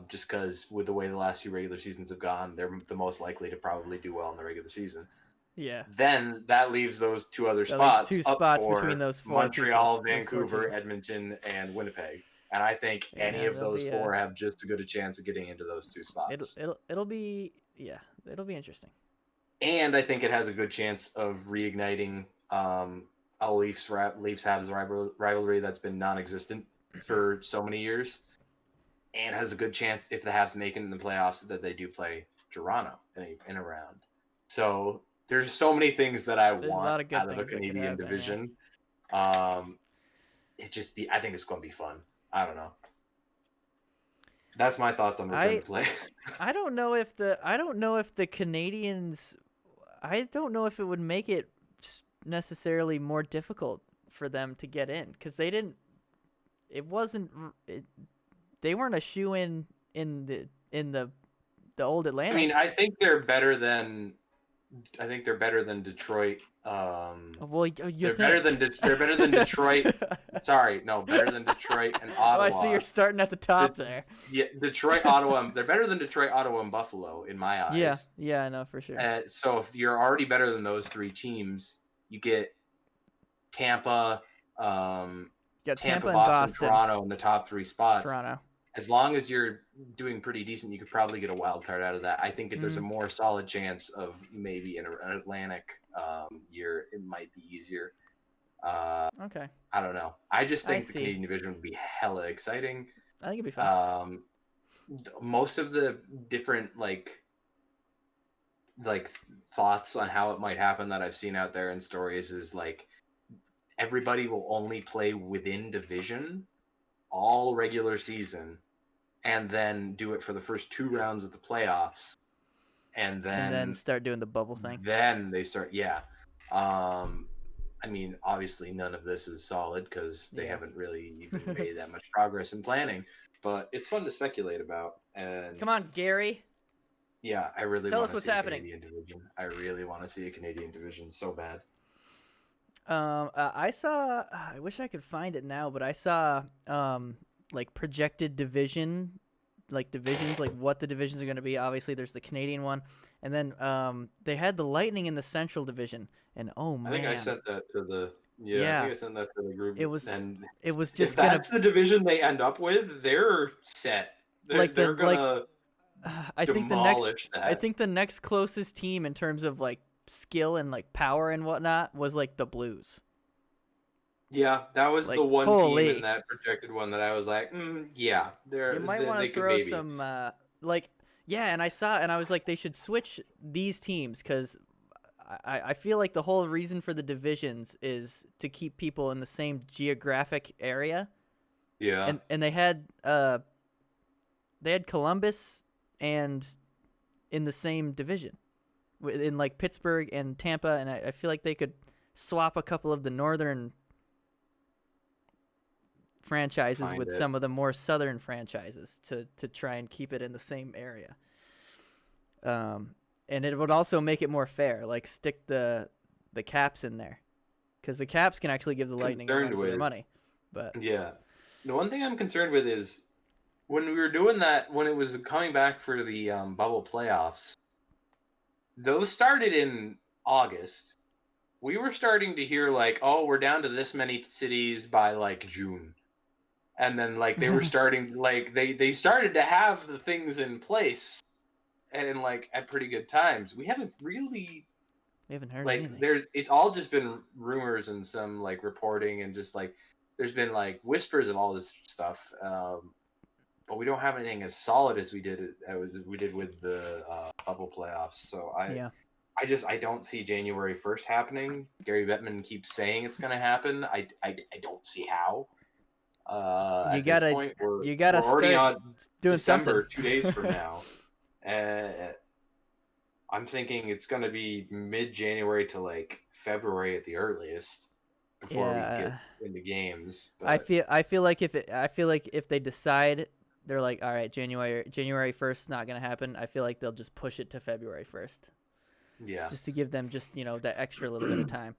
Speaker 2: just because with the way the last 2 regular seasons have gone, they're the most likely to probably do well in the regular season.
Speaker 1: Yeah.
Speaker 2: Then that leaves those 2 other spots,
Speaker 1: 2
Speaker 2: up
Speaker 1: spots
Speaker 2: for
Speaker 1: between those 4
Speaker 2: Montreal,
Speaker 1: people,
Speaker 2: Vancouver, Edmonton, and Winnipeg. And I think any of those 4 have just as good a chance of getting into those 2 spots.
Speaker 1: It'll be interesting.
Speaker 2: And I think it has a good chance of reigniting a Leafs Habs rivalry that's been non-existent for so many years, and has a good chance, if the Habs make it in the playoffs, that they do play Toronto in a round. So there's so many things that I want out of a Canadian division. I think it's going to be fun. I don't know. That's my thoughts on return to play.
Speaker 1: I don't know if the Canadians. I don't know if it would make it necessarily more difficult for them to get in, because they didn't. It wasn't. They weren't a shoe-in the old Atlantic.
Speaker 2: I mean, I think they're better than Detroit.
Speaker 1: Well,
Speaker 2: they're better than Detroit. Sorry, no, better than Detroit and Ottawa.
Speaker 1: Oh, I see you're starting at the top there.
Speaker 2: Yeah, Detroit, Ottawa. They're better than Detroit, Ottawa, and Buffalo in my eyes.
Speaker 1: Yeah, I know for sure.
Speaker 2: So if you're already better than those 3 teams, you get Tampa, Tampa, Boston, Toronto in the top 3 spots.
Speaker 1: Toronto.
Speaker 2: As long as you're doing pretty decent, you could probably get a wild card out of that. I think if there's a more solid chance of maybe in an Atlantic year, it might be easier.
Speaker 1: Okay.
Speaker 2: I don't know. I just think the Canadian division would be hella exciting.
Speaker 1: I think it'd be fun.
Speaker 2: Most of the different like thoughts on how it might happen that I've seen out there in stories is like everybody will only play within division all regular season, and then do it for the first 2 rounds of the playoffs, and then
Speaker 1: start doing the bubble thing.
Speaker 2: Then they start, I mean, obviously none of this is solid because they haven't really even made that much progress in planning, but it's fun to speculate about. And
Speaker 1: come on, Gary.
Speaker 2: Yeah, I really
Speaker 1: tell
Speaker 2: want
Speaker 1: us
Speaker 2: to
Speaker 1: what's
Speaker 2: see
Speaker 1: happening.
Speaker 2: A Canadian division. I really want to see a Canadian division so bad.
Speaker 1: I saw. I wish I could find it now, but I saw like projected divisions, like what the divisions are going to be. Obviously, there's the Canadian one, and then they had the Lightning in the Central Division, and oh man,
Speaker 2: I think I sent that to the. I think I sent that to the group.
Speaker 1: It was just
Speaker 2: if that's the division they end up with, they're set. They're gonna
Speaker 1: I think
Speaker 2: demolish that.
Speaker 1: I think the next closest team in terms of like skill and like power and whatnot was like the Blues.
Speaker 2: Yeah, that was
Speaker 1: Like,
Speaker 2: the one team in
Speaker 1: holy.
Speaker 2: that projected one that I was like, yeah,
Speaker 1: You might want
Speaker 2: they
Speaker 1: to
Speaker 2: could
Speaker 1: throw
Speaker 2: maybe.
Speaker 1: some like yeah, and I saw and I was like they should switch these teams because I feel like the whole reason for the divisions is to keep people in the same geographic area.
Speaker 2: Yeah.
Speaker 1: And they had Columbus and in the same division in like Pittsburgh and Tampa, and I feel like they could swap a couple of the northern franchises
Speaker 2: Find
Speaker 1: with
Speaker 2: it.
Speaker 1: some of the more southern franchises to try and keep it in the same area. And it would also make it more fair, like stick the Caps in there, because the Caps can actually give the Lightning a run
Speaker 2: Concerned
Speaker 1: for their
Speaker 2: with.
Speaker 1: money. But
Speaker 2: Yeah. The one thing I'm concerned with is when we were doing that, when it was coming back for the bubble playoffs, those started in August. We were starting to hear like, oh, we're down to this many cities by like June. And then like they were starting like they started to have the things in place and like at pretty good times. We haven't really
Speaker 1: we haven't heard
Speaker 2: like
Speaker 1: anything.
Speaker 2: it's all just been rumors and some like reporting and just like there's been like whispers of all this stuff. But we don't have anything as solid as we did with the bubble playoffs. So
Speaker 1: Yeah,
Speaker 2: I don't see January 1st happening. Gary Bettman keeps saying it's going to happen. I don't see how.
Speaker 1: you
Speaker 2: At this
Speaker 1: gotta
Speaker 2: point, we're already
Speaker 1: start
Speaker 2: on
Speaker 1: doing
Speaker 2: December,
Speaker 1: something.
Speaker 2: 2 days from now. I'm thinking it's going to be mid-January to like February at the earliest before we get
Speaker 1: Yeah,
Speaker 2: into games.
Speaker 1: I
Speaker 2: But
Speaker 1: feel like if they decide they're like, all right, January 1st not gonna happen. I feel like they'll just push it to February 1st,
Speaker 2: yeah,
Speaker 1: just to give them just that extra little bit of time.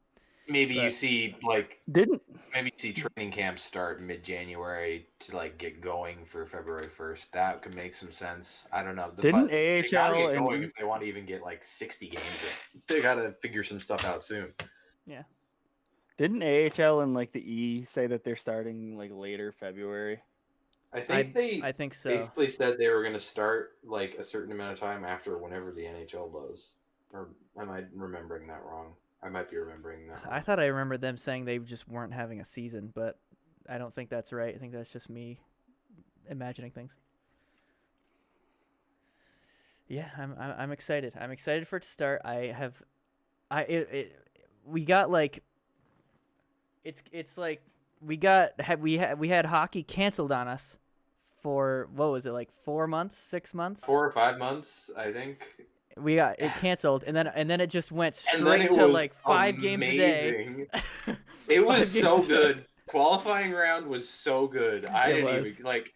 Speaker 2: maybe you
Speaker 1: But
Speaker 2: see like
Speaker 3: Didn't
Speaker 2: maybe see training camps start mid-January to like get going for February 1st. That could make some sense. I don't know,
Speaker 3: didn't
Speaker 2: but they gotta
Speaker 3: AHL
Speaker 2: get
Speaker 3: and
Speaker 2: going if they want to even get like 60 games in. They gotta figure some stuff out soon.
Speaker 1: yeah,
Speaker 3: didn't AHL and like the E say that they're starting like later February?
Speaker 2: I think they
Speaker 1: I think so.
Speaker 2: basically said they were going to start like a certain amount of time after whenever the NHL does. Or am I remembering that wrong? I might be remembering that
Speaker 1: I
Speaker 2: wrong.
Speaker 1: thought I remembered them saying they just weren't having a season, but I don't think that's right. I think that's just me imagining things. Yeah, I'm excited. I'm excited for it to start. We got like it's like we had hockey canceled on us for what was it, like 4 months, 6 months?
Speaker 2: 4 or 5 months, I think.
Speaker 1: We got it canceled, and then it just went
Speaker 2: And then
Speaker 1: straight
Speaker 2: it
Speaker 1: to
Speaker 2: was
Speaker 1: like 5 games a day.
Speaker 2: amazing. It was
Speaker 1: 5 games
Speaker 2: so
Speaker 1: a day.
Speaker 2: good. Qualifying round was so good. I
Speaker 1: It
Speaker 2: didn't
Speaker 1: was.
Speaker 2: even like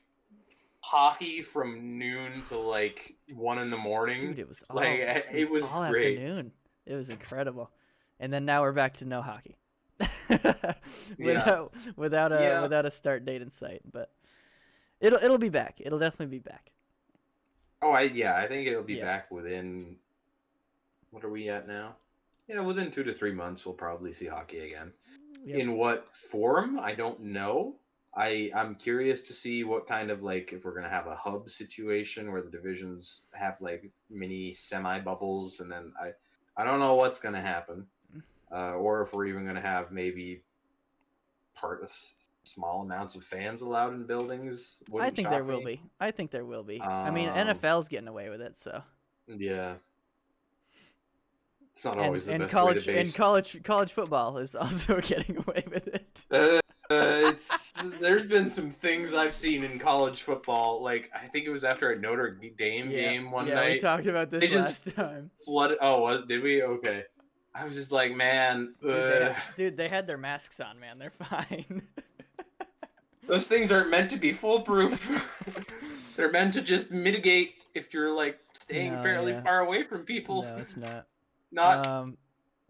Speaker 2: hockey from noon to like 1 in the morning.
Speaker 1: Dude, it was
Speaker 2: it was
Speaker 1: all
Speaker 2: great.
Speaker 1: afternoon. It was incredible. And then now we're back to no hockey.
Speaker 2: Yeah.
Speaker 1: Without a start date in sight, but it'll be back. It'll definitely be back.
Speaker 2: Oh, I think it'll be
Speaker 1: Yeah.
Speaker 2: back within. What are we at now? Yeah, within 2 to 3 months, we'll probably see hockey again.
Speaker 1: Yep.
Speaker 2: In what form? I don't know. I'm curious to see what kind of like if we're gonna have a hub situation where the divisions have like mini semi bubbles, and then I don't know what's gonna happen, or if we're even gonna have maybe small amounts of fans allowed in buildings.
Speaker 1: I
Speaker 2: Wouldn't
Speaker 1: think there
Speaker 2: shock
Speaker 1: will
Speaker 2: me.
Speaker 1: be. I think there will be. I mean,
Speaker 2: Um,
Speaker 1: NFL's getting away with it, so.
Speaker 2: yeah, it's not
Speaker 1: And
Speaker 2: always the best way to base.
Speaker 1: college football is also getting away with it.
Speaker 2: There's been some things I've seen in college football. Like I think it was after a Notre Dame game one
Speaker 1: we
Speaker 2: night.
Speaker 1: talked about this
Speaker 2: They just
Speaker 1: last time.
Speaker 2: flooded. Oh, did we? Okay. I was just like, man,
Speaker 1: Dude, they had their masks on, man. They're fine.
Speaker 2: those things aren't meant to be foolproof. They're meant to just mitigate if you're like staying
Speaker 1: No,
Speaker 2: fairly
Speaker 1: yeah.
Speaker 2: far away from people.
Speaker 1: No, it's not.
Speaker 2: Not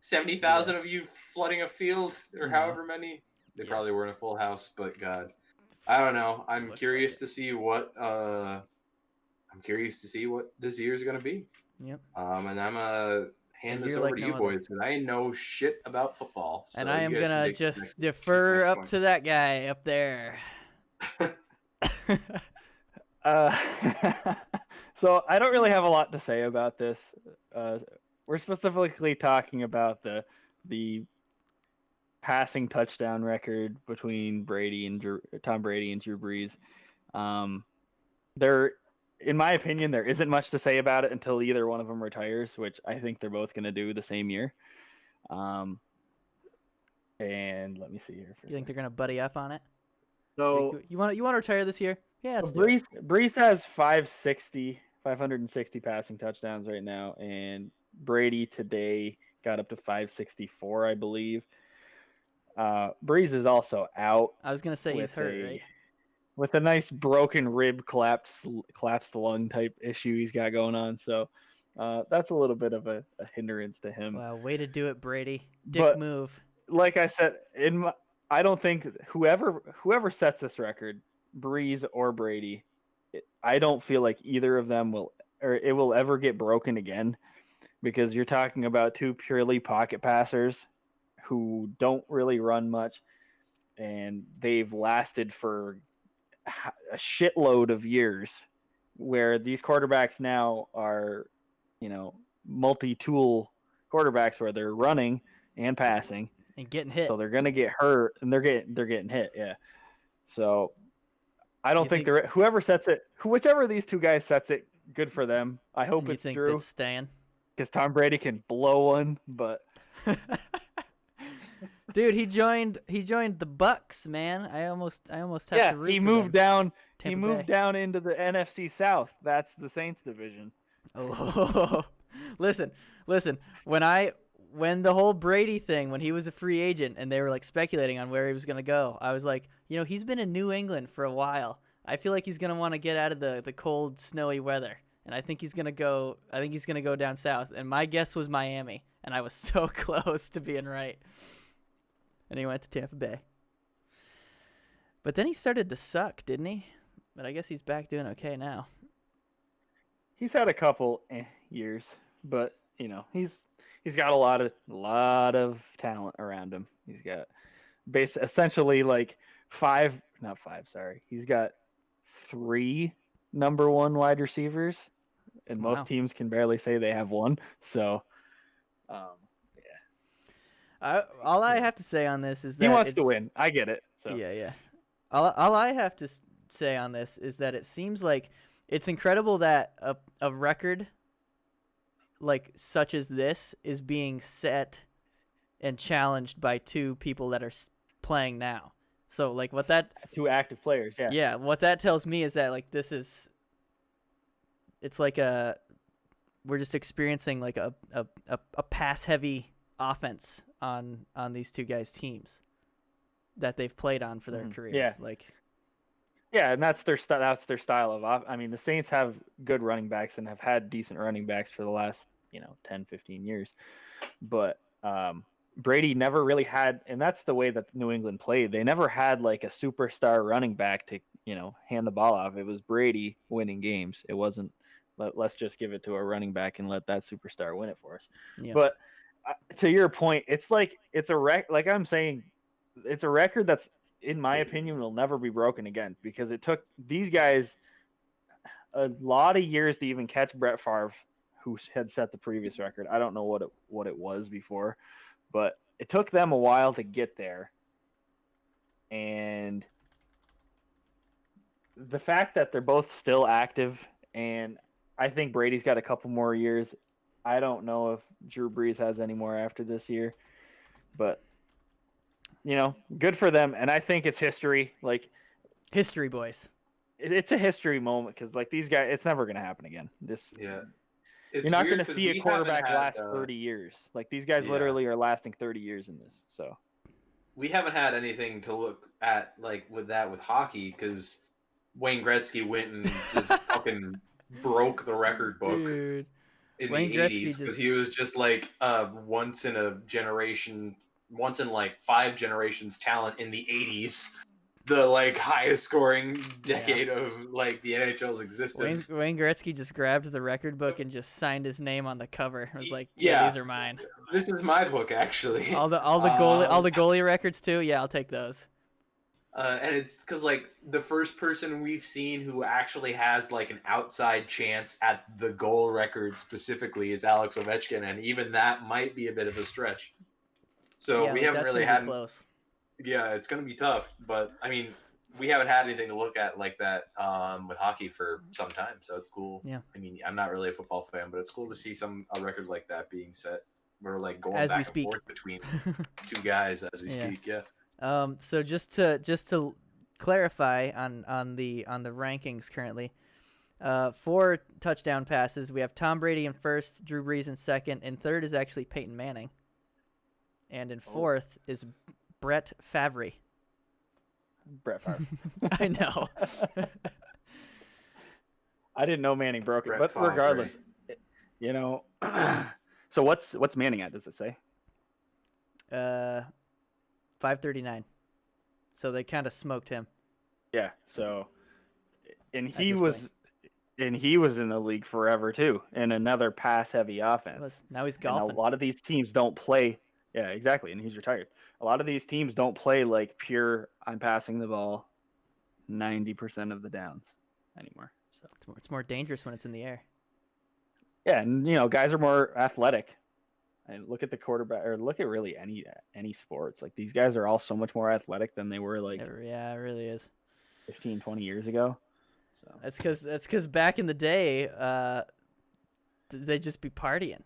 Speaker 2: 70,000
Speaker 1: yeah.
Speaker 2: of you flooding a field or
Speaker 1: No.
Speaker 2: however many. They probably were in a full house, but God, I don't know. I'm
Speaker 1: Looked
Speaker 2: curious
Speaker 1: like
Speaker 2: to see what this year is gonna be.
Speaker 1: Yep.
Speaker 2: And I'm gonna hand this
Speaker 1: year
Speaker 2: over
Speaker 1: like
Speaker 2: to
Speaker 1: no
Speaker 2: you
Speaker 1: other.
Speaker 2: boys because I know shit about football. So
Speaker 1: And I am
Speaker 2: you guys can
Speaker 1: gonna
Speaker 2: take the
Speaker 1: just
Speaker 2: next
Speaker 1: defer up
Speaker 2: point.
Speaker 1: to that guy up there.
Speaker 3: Uh, So I don't really have a lot to say about this. We're specifically talking about the passing touchdown record between Tom Brady and Drew Brees. There, in my opinion, there isn't much to say about it until either one of them retires, which I think they're both going to do the same year. And let me see here.
Speaker 1: You think they're gonna buddy up on it?
Speaker 3: So
Speaker 1: you want to retire this year? Yeah, let's do it.
Speaker 3: Brees has 560 passing touchdowns right now, and Brady today got up to 564, I believe. Brees is also out.
Speaker 1: I was gonna say he's hurt, right?
Speaker 3: With a nice broken rib, collapsed lung type issue he's got going on. So that's a little bit of a hindrance to him.
Speaker 1: Wow, way to do it, Brady. Dick move.
Speaker 3: Like I said, I don't think whoever sets this record, Brees or Brady, I don't feel like either of them will ever get broken again, because you're talking about two purely pocket passers who don't really run much, and they've lasted for a shitload of years, where these quarterbacks now are, multi-tool quarterbacks where they're running and passing
Speaker 1: and getting hit.
Speaker 3: So they're going to get hurt, and they're getting hit. Yeah. So I don't think whoever sets it, whichever of these two guys sets it, good for them. I hope it's Drew.
Speaker 1: That's Stan?
Speaker 3: Because Tom Brady can blow one, but
Speaker 1: dude, he joined the Bucks, man. I almost have to root
Speaker 3: he
Speaker 1: for
Speaker 3: moved
Speaker 1: them.
Speaker 3: down. He moved down into the NFC South. That's the Saints division.
Speaker 1: Oh, listen. When the whole Brady thing, when he was a free agent and they were like speculating on where he was gonna go, I was like, he's been in New England for a while. I feel like he's gonna want to get out of the cold, snowy weather, and I think he's gonna go down south. And my guess was Miami, and I was so close to being right. And he went to Tampa Bay. But then he started to suck, didn't he? But I guess he's back doing okay now.
Speaker 3: He's had a couple years, but he's got a lot of talent around him. He's got essentially like he's got 3 number 1 wide receivers, and most teams can barely say they have one. So,
Speaker 1: all I have to say on this is that
Speaker 3: he wants to win. I get it. So
Speaker 1: yeah. All I have to say on this is that it seems like it's incredible that a record like such as this is being set and challenged by 2 people that are playing now. So like what that
Speaker 3: 2 active players, yeah.
Speaker 1: Yeah, what that tells me is that like it's like we're just experiencing like a pass heavy offense on these 2 guys' teams that they've played on for their careers.
Speaker 3: Yeah. Yeah, and that's their style of I mean, the Saints have good running backs and have had decent running backs for the last, 10, 15 years. But Brady never really had, and that's the way that New England played. They never had like a superstar running back to, hand the ball off. It was Brady winning games. It wasn't, let's just give it to a running back and let that superstar win it for us. Yeah. But to your point, it's like like I'm saying, it's a record that's, in my opinion, will never be broken again, because it took these guys a lot of years to even catch Brett Favre, who had set the previous record. I don't know what it was before, but it took them a while to get there. And the fact that they're both still active, and I think Brady's got a couple more years. I don't know if Drew Brees has any more after this year, but good for them. And I think it's history. Like,
Speaker 1: history, boys.
Speaker 3: It's a history moment, because like these guys, it's never going to happen again. You're not going to see a quarterback last 30 years. Like, these guys literally are lasting 30 years in this. So
Speaker 2: we haven't had anything to look at like with hockey, because Wayne Gretzky went and just fucking broke the record book.
Speaker 1: Dude.
Speaker 2: In the 80s, because he was just like once in like 5 generations talent in the 80s, the like highest scoring decade of like the NHL's existence.
Speaker 1: Wayne Gretzky just grabbed the record book and just signed his name on the cover. It was like, yeah, these are mine.
Speaker 2: This is my book, actually.
Speaker 1: All the goalie records too. Yeah, I'll take those.
Speaker 2: And it's because like the first person we've seen who actually has like an outside chance at the goal record specifically is Alex Ovechkin, and even that might be a bit of a stretch. So
Speaker 1: Yeah,
Speaker 2: we
Speaker 1: like
Speaker 2: haven't
Speaker 1: that's
Speaker 2: really
Speaker 1: gonna be
Speaker 2: had.
Speaker 1: close.
Speaker 2: Yeah, it's gonna be tough, but I mean, we haven't had anything to look at like that with hockey for some time, so it's cool.
Speaker 1: Yeah.
Speaker 2: I mean, I'm not really a football fan, but it's cool to see a record like that being set. We're like going
Speaker 1: As we
Speaker 2: back and
Speaker 1: speak.
Speaker 2: forth between two guys as we
Speaker 1: Yeah.
Speaker 2: speak. Yeah.
Speaker 1: So just to clarify on the rankings currently, 4 touchdown passes. We have Tom Brady in first, Drew Brees in second, and third is actually Peyton Manning, and in fourth is Brett Favre.
Speaker 3: Brett Favre.
Speaker 1: I know.
Speaker 3: I didn't know Manning broke it,
Speaker 2: Brett
Speaker 3: but
Speaker 2: Favre.
Speaker 3: regardless, you know. So what's Manning at? Does it say?
Speaker 1: 539. So they kind of smoked him.
Speaker 3: Yeah. So, and
Speaker 1: At
Speaker 3: he
Speaker 1: this
Speaker 3: was,
Speaker 1: point.
Speaker 3: and he was in the league forever too, in another pass-heavy offense.
Speaker 1: Now he's
Speaker 3: And
Speaker 1: golfing.
Speaker 3: a lot of these teams don't play. Yeah, exactly. And he's retired. A lot of these teams don't play like pure. I'm passing the ball 90% of the downs anymore. So
Speaker 1: It's more dangerous when it's in the air.
Speaker 3: yeah, and guys are more athletic. And look at the quarterback, or look at really any sports. Like these guys are all so much more athletic than they were like
Speaker 1: Yeah, it really is.
Speaker 3: 15, 20 years ago. So
Speaker 1: That's because back in the day, they'd just be partying,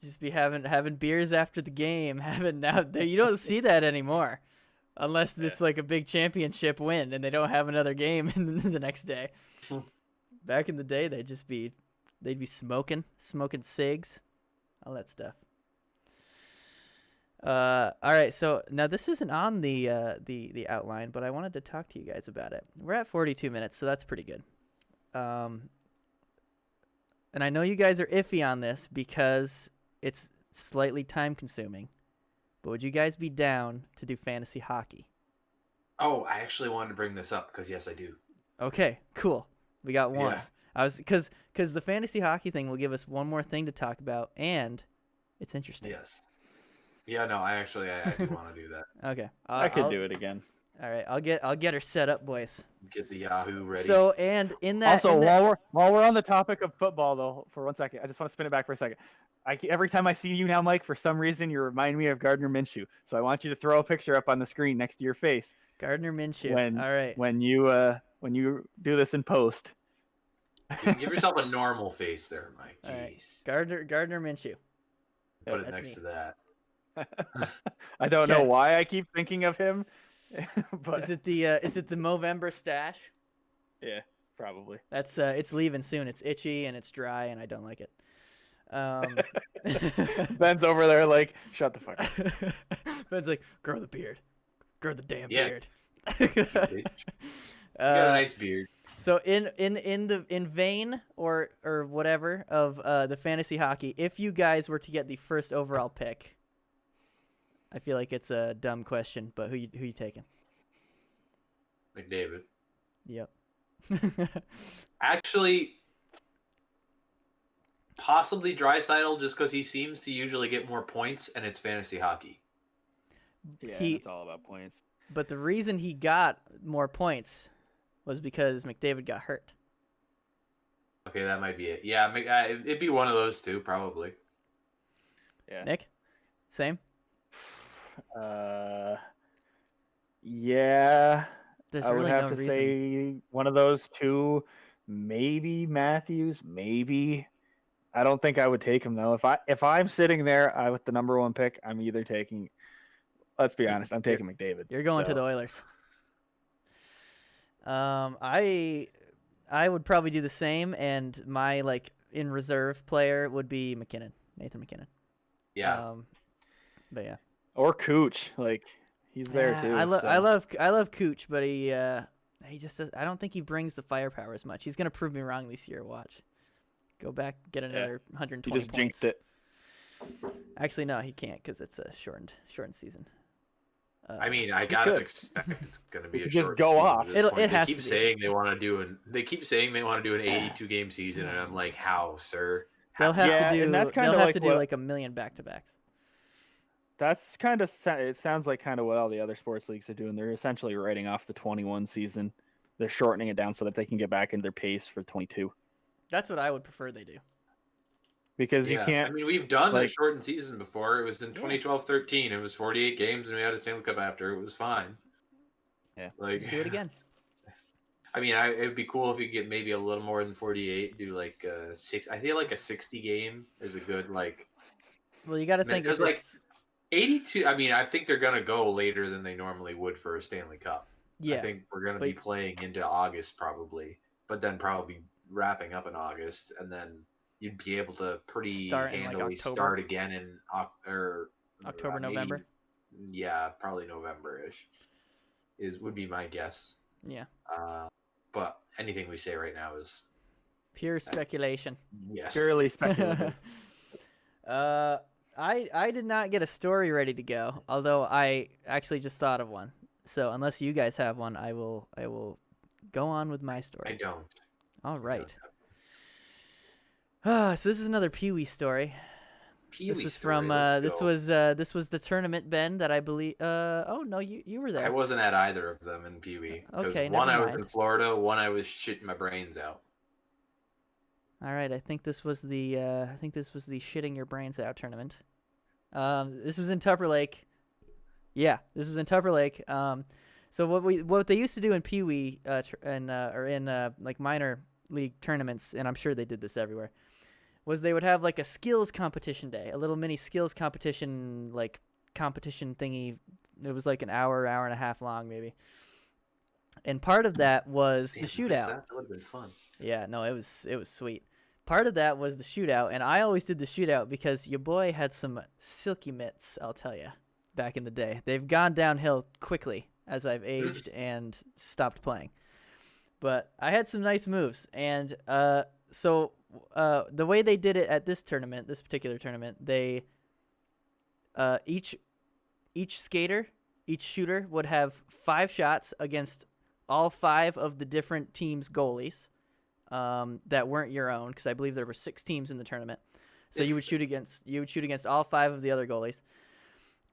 Speaker 1: just be having beers after the game. You don't see that anymore, unless it's like a big championship win and they don't have another game the next day. Back in the day, they'd be smoking cigs, all that stuff. All right, so now this isn't on the outline, but I wanted to talk to you guys about it. We're at 42 minutes, so that's pretty good. And I know you guys are iffy on this because it's slightly time consuming, but would you guys be down to do fantasy hockey?
Speaker 2: Oh, I actually wanted to bring this up because yes, I do.
Speaker 1: Okay, cool. We got one.
Speaker 2: Yeah.
Speaker 1: Because the fantasy hockey thing will give us one more thing to talk about, and it's interesting.
Speaker 2: Yes. Yeah, no, I do want to do that.
Speaker 1: Okay.
Speaker 3: I could do it again.
Speaker 1: All right, I'll get her set up, boys.
Speaker 2: Get the Yahoo ready.
Speaker 1: So, and in that
Speaker 3: Also, while we're on the topic of football, though, for 1 second, I just want to spin it back for a second. Every time I see you now, Mike, for some reason, you remind me of Gardner Minshew. So I want you to throw a picture up on the screen next to your face.
Speaker 1: Gardner Minshew. All right.
Speaker 3: When you do this in post.
Speaker 2: You can give yourself a normal face there, Mike. Jeez.
Speaker 1: Right. Gardner Minshew.
Speaker 2: Put it next to that.
Speaker 3: I don't know why I keep thinking of him. But
Speaker 1: is it the Movember stash?
Speaker 3: Yeah, probably.
Speaker 1: That's it's leaving soon. It's itchy and it's dry and I don't like it.
Speaker 3: Ben's over there like, shut the fuck up.
Speaker 1: Ben's like, grow the beard. Grow the damn beard.
Speaker 2: You got a nice beard.
Speaker 1: So in vein or whatever of the fantasy hockey, if you guys were to get the first overall pick, I feel like it's a dumb question, but who you taking?
Speaker 2: McDavid.
Speaker 1: Yep.
Speaker 2: Actually, possibly Draisaitl, just because he seems to usually get more points, and it's fantasy hockey.
Speaker 3: Yeah, it's all about points.
Speaker 1: But the reason he got more points was because McDavid got hurt.
Speaker 2: Okay, that might be it. Yeah, it'd be one of those two, probably.
Speaker 3: Yeah.
Speaker 1: Nick, same.
Speaker 3: Yeah.
Speaker 1: There's
Speaker 3: I would
Speaker 1: really
Speaker 3: have
Speaker 1: no
Speaker 3: to
Speaker 1: reason.
Speaker 3: say one of those two, maybe Matthews, maybe. I don't think I would take him though. If I'm sitting there with the number 1 pick, I'm either taking. Let's be honest, I'm taking McDavid.
Speaker 1: You're going to the Oilers. I would probably do the same, and my in reserve player would be Nathan McKinnon.
Speaker 2: Yeah.
Speaker 1: But yeah.
Speaker 3: Or Cooch, he's there too.
Speaker 1: I love Cooch, but he just I don't think he brings the firepower as much. He's gonna prove me wrong this year. Watch. Go back, get another 120
Speaker 3: He just
Speaker 1: points.
Speaker 3: jinxed it.
Speaker 1: Actually, no, he can't because it's a shortened season.
Speaker 2: I mean, I gotta expect it's gonna be a
Speaker 3: Just
Speaker 2: short.
Speaker 3: go
Speaker 2: season
Speaker 3: off.
Speaker 2: at this point.
Speaker 1: It has
Speaker 2: They keep
Speaker 1: to be.
Speaker 2: saying they want to do an 82 game season, and I'm like, how, sir?
Speaker 1: They'll have
Speaker 3: Yeah,
Speaker 1: to do.
Speaker 3: and that's kinda
Speaker 1: they'll have
Speaker 3: like
Speaker 1: to do
Speaker 3: what-
Speaker 1: like a million back-to-backs.
Speaker 3: That's kind of it sounds like kind of what all the other sports leagues are doing. They're essentially writing off the 21 season. They're shortening it down so that they can get back in their pace for 22.
Speaker 1: That's what I would prefer they do.
Speaker 3: Because you
Speaker 2: Yeah, I
Speaker 3: can't
Speaker 2: mean, we've done a
Speaker 3: like
Speaker 2: shortened season before. It was in
Speaker 1: Yeah.
Speaker 2: 2012-13. It was 48 games, and we had a Stanley Cup after. It was fine.
Speaker 3: Yeah.
Speaker 2: Like,
Speaker 1: Let's do it again.
Speaker 2: I mean, it'd be cool if we could get maybe a little more than 48. Do like six. I feel like a 60 game is a good like.
Speaker 1: Well, you got to think of
Speaker 2: Because like
Speaker 1: this.
Speaker 2: 82. I mean, I think they're gonna go later than they normally would for a Stanley Cup.
Speaker 1: Yeah.
Speaker 2: I think we're gonna
Speaker 1: but-
Speaker 2: be playing into August probably, but then probably wrapping up in August, and then you'd be able to pretty
Speaker 1: Start in, like,
Speaker 2: handily
Speaker 1: October?
Speaker 2: start again in
Speaker 1: October,
Speaker 2: maybe-
Speaker 1: November?
Speaker 2: Yeah, probably November-ish would be my guess.
Speaker 1: Yeah.
Speaker 2: But anything we say right now is
Speaker 1: Pure speculation.
Speaker 2: yes.
Speaker 3: purely speculative.
Speaker 1: I did not get a story ready to go, although I actually just thought of one. So unless you guys have one, I will go on with my story.
Speaker 2: I don't.
Speaker 1: All right. So this is another Pee Wee story.
Speaker 2: Pee-wee
Speaker 1: This was
Speaker 2: story,
Speaker 1: from
Speaker 2: let's go.
Speaker 1: this was the tournament, Ben, that I believe. Oh no, you were there.
Speaker 2: I wasn't at either of them in Pee Wee. Because
Speaker 1: Okay,
Speaker 2: one
Speaker 1: never
Speaker 2: I was in
Speaker 1: mind.
Speaker 2: Florida, one I was shitting my brains out.
Speaker 1: All right, I think this was the shitting your brains out tournament. This was in Tupper Lake. Yeah, this was in Tupper Lake. So what they used to do in Pee Wee or in like minor league tournaments, and I'm sure they did this everywhere, was they would have like a skills competition day, a little mini skills competition thingy. It was like an hour and a half long maybe. And part of that was the
Speaker 2: Damn, I missed
Speaker 1: shootout.
Speaker 2: That would have been fun.
Speaker 1: Yeah, no, it was sweet. Part of that was the shootout, and I always did the shootout because your boy had some silky mitts, I'll tell you, back in the day. They've gone downhill quickly as I've aged and stopped playing. But I had some nice moves, and so the way they did it at this particular tournament, they each shooter would have 5 shots against all 5 of the different teams' goalies. That weren't your own, because I believe there were 6 teams in the tournament. So you would shoot against all 5 of the other goalies.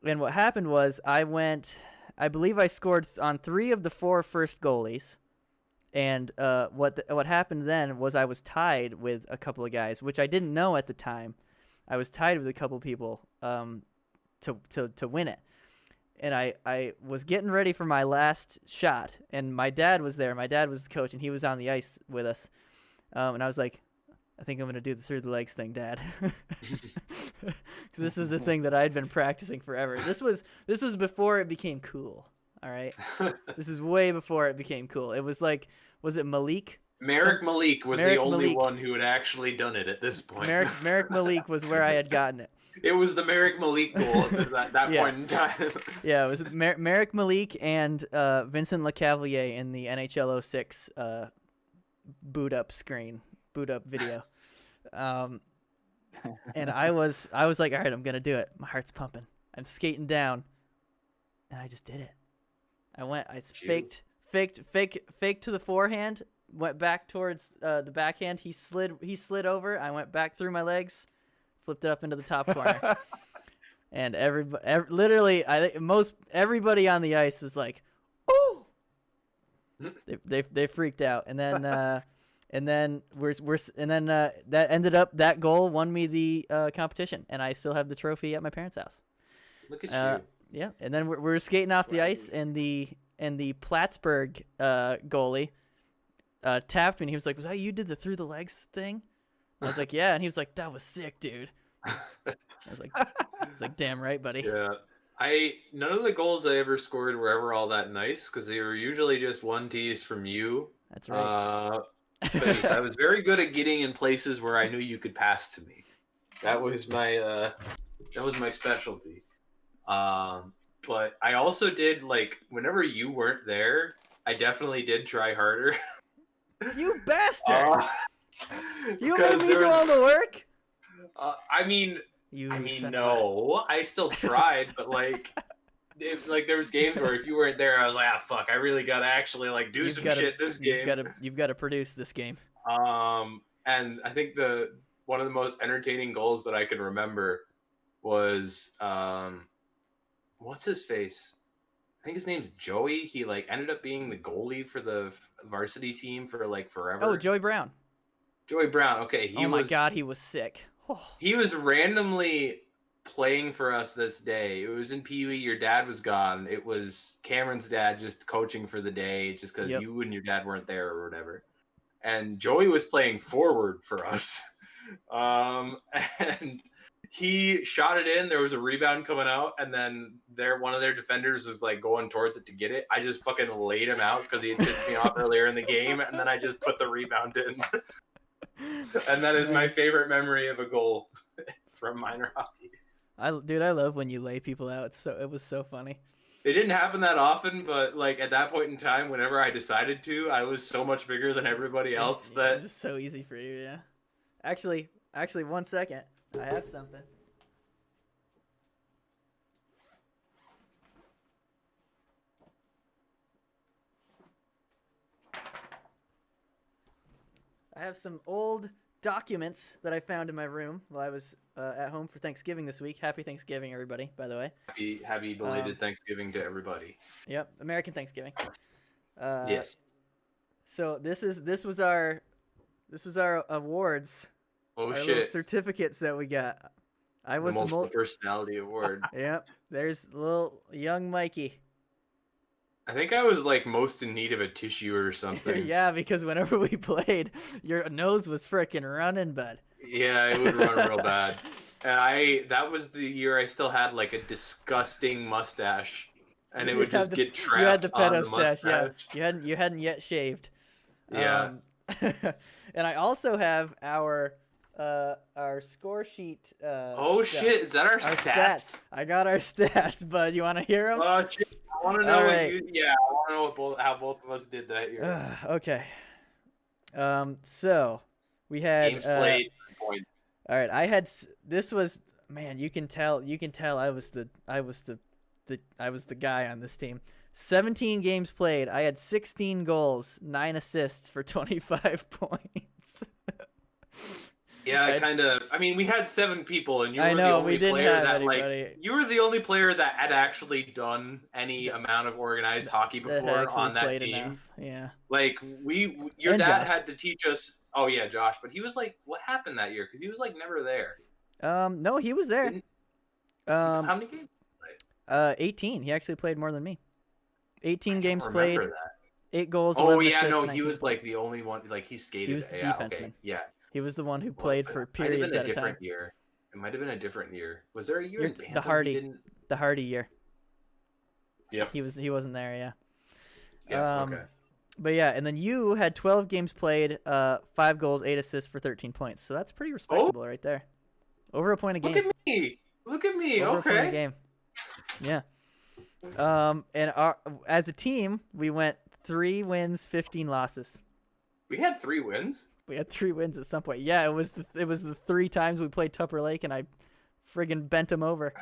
Speaker 1: And what happened was I believe I scored on 3 of the 4 first goalies. And what happened then was I was tied with a couple of guys, which I didn't know at the time. I was tied with a couple of people to win it. And I was getting ready for my last shot, and my dad was there. My dad was the coach, and he was on the ice with us. And I was like, I think I'm going to do the through the legs thing, Dad. Because this was a thing that I'd been practicing forever. This was before it became cool, all right? This is way before it became cool. It was like, was it Malik?
Speaker 2: Merrick Malik was
Speaker 1: Merrick
Speaker 2: the only
Speaker 1: Malik.
Speaker 2: one who had actually done it at this point.
Speaker 1: Merrick Malik was where I had gotten it.
Speaker 2: It was the Merrick Malik goal at that
Speaker 1: Yeah.
Speaker 2: point in time.
Speaker 1: Yeah, it was Merrick Malik and Vincent Lecavalier in the NHL 06 boot up video. And I was like, all right, I'm gonna do it. My heart's pumping. I'm skating down, and I just did it. I faked to the forehand, went back towards the backhand. He slid over. I went back through my legs, flipped it up into the top corner. And literally, I think everybody on the ice was like, "Oh!" They freaked out, and then that ended up, that goal won me the competition, and I still have the trophy at my parents' house.
Speaker 2: Look at you.
Speaker 1: Yeah, and then we're skating off the ice, and the Plattsburgh goalie tapped me, and he was like, "Was that you did the through the legs thing?" I was like, "Yeah," and he was like, "That was sick, dude." I was like, "Damn right, buddy."
Speaker 2: Yeah. None of the goals I ever scored were ever all that nice because they were usually just 1-tees from you.
Speaker 1: That's right.
Speaker 2: Because I was very good at getting in places where I knew you could pass to me. That was my specialty. But I also did, like, whenever you weren't there, I definitely did try harder.
Speaker 1: You bastard! You made
Speaker 2: because
Speaker 1: me do all the work.
Speaker 2: I mean, no, I still tried, but like, there was games where if you weren't there, I was like, fuck, I really gotta actually like do some shit this game.
Speaker 1: You've got to produce this game.
Speaker 2: And I think one of the most entertaining goals that I can remember was what's his face? I think his name's Joey. He like ended up being the goalie for the varsity team for like forever.
Speaker 1: Oh, Joey Brown.
Speaker 2: Joey Brown. Okay,
Speaker 1: Oh my God, he was sick.
Speaker 2: he was randomly playing for us this day. It was in Pee Wee. Your dad was gone. It was Cameron's dad just coaching for the day, just because
Speaker 1: Yep.
Speaker 2: you and your dad weren't there or whatever. And Joey was playing forward for us. And he shot it in. There was a rebound coming out, and then one of their defenders was like going towards it to get it. I just fucking laid him out because he had pissed me off earlier in the game, and then I just put the rebound in. And that is my favorite memory of a goal from minor hockey.
Speaker 1: Dude, I love when you lay people out. It was so funny.
Speaker 2: It didn't happen that often, but like at that point in time, whenever I decided to, I was so much bigger than everybody else that
Speaker 1: it was so easy for you. Yeah. Actually, 1 second. I have something. I have some old documents that I found in my room while I was at home for Thanksgiving this week. Happy Thanksgiving, everybody, by the way.
Speaker 2: Happy belated Thanksgiving to everybody.
Speaker 1: Yep, American Thanksgiving.
Speaker 2: Yes.
Speaker 1: So this was our awards.
Speaker 2: Oh
Speaker 1: our
Speaker 2: shit!
Speaker 1: Little certificates that we got. I was
Speaker 2: the multiple personality award.
Speaker 1: Yep. There's little young Mikey.
Speaker 2: I think I was like most in need of a tissue or something.
Speaker 1: Yeah, because whenever we played, your nose was frickin' running, bud.
Speaker 2: Yeah, it would run real bad. And that was the year I still had like a disgusting mustache, and it would just get trapped
Speaker 1: you had the
Speaker 2: on
Speaker 1: pedo
Speaker 2: the mustache.
Speaker 1: stash, yeah. You hadn't yet shaved.
Speaker 2: Yeah.
Speaker 1: And I also have our score sheet.
Speaker 2: Oh
Speaker 1: stuff.
Speaker 2: shit! Is that our stats?
Speaker 1: I got our stats, bud. You want to hear them?
Speaker 2: Oh shit! I want to know
Speaker 1: All
Speaker 2: what
Speaker 1: right.
Speaker 2: I want to know how both of us did that year.
Speaker 1: Okay. So we had
Speaker 2: Games played, points.
Speaker 1: All right, this was, man, you can tell I was the guy on this team. 17 games played. I had 16 goals, 9 assists for 25 points.
Speaker 2: Yeah, I mean, we had 7 people, and you were
Speaker 1: I know,
Speaker 2: the only
Speaker 1: we didn't
Speaker 2: player
Speaker 1: have
Speaker 2: that
Speaker 1: anybody.
Speaker 2: like you were the only player that had actually done any amount of organized hockey before on that team.
Speaker 1: Enough. Yeah.
Speaker 2: Like your
Speaker 1: And
Speaker 2: dad
Speaker 1: Josh.
Speaker 2: had to teach us. Oh yeah, Josh, but he was like, what happened that year? Because he was like never there.
Speaker 1: No, he was there.
Speaker 2: How many games?
Speaker 1: 18. He actually played more than me. 18 games
Speaker 2: That.
Speaker 1: played. 8 goals.
Speaker 2: Oh
Speaker 1: 11
Speaker 2: yeah,
Speaker 1: assists,
Speaker 2: no, he
Speaker 1: 19
Speaker 2: was like
Speaker 1: points.
Speaker 2: the only one. Like he skated.
Speaker 1: He was the
Speaker 2: yeah,
Speaker 1: defenseman.
Speaker 2: okay, yeah.
Speaker 1: He was the one who played for periods
Speaker 2: Might have
Speaker 1: at
Speaker 2: been
Speaker 1: a time.
Speaker 2: different year. It might have been a different year. Was there a year in Bantam
Speaker 1: the Hardy,
Speaker 2: he didn't...
Speaker 1: the Hardy year.
Speaker 2: Yep.
Speaker 1: He wasn't there. Yeah.
Speaker 2: Yeah. Okay.
Speaker 1: But yeah, and then you had 12 games played, 5 goals, 8 assists for 13 points. So that's pretty respectable right there. Over a point a game.
Speaker 2: Look at me. Look at me.
Speaker 1: Over a point a
Speaker 2: Okay.
Speaker 1: game. Yeah. And as a team, we went 3 wins, 15 losses.
Speaker 2: We had 3 wins.
Speaker 1: We had 3 wins at some point. Yeah, it was the 3 times we played Tupper Lake, and I friggin' bent him over.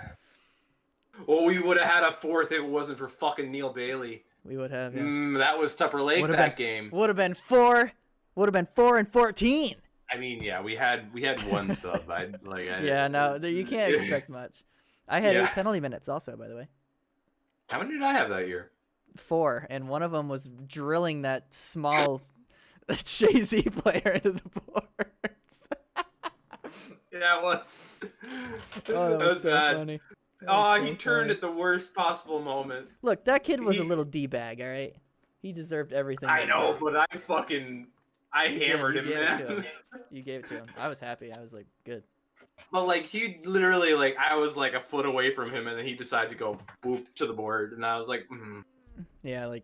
Speaker 2: Well, we would have had a 4th if it wasn't for fucking Neil Bailey.
Speaker 1: We would have. Yeah.
Speaker 2: That was Tupper Lake game.
Speaker 1: Would have been 4. Would have been 4 and 14.
Speaker 2: I mean, yeah, we had 1 sub.
Speaker 1: You can't expect much. I had 8 penalty minutes also, by the way.
Speaker 2: How many did I have that year?
Speaker 1: 4, and one of them was drilling that small Jay-Z player into the boards.
Speaker 2: Yeah, it was.
Speaker 1: Oh, that was so
Speaker 2: bad.
Speaker 1: funny.
Speaker 2: Oh, he turned at the worst possible moment.
Speaker 1: Look, that kid was a little D-bag, all right? He deserved everything.
Speaker 2: I know, but I hammered him,
Speaker 1: You
Speaker 2: man.
Speaker 1: gave it to him. I was happy. I was like, good.
Speaker 2: But like he literally I was like a foot away from him, and then he decided to go boop to the board, and I was like,
Speaker 1: Yeah, like,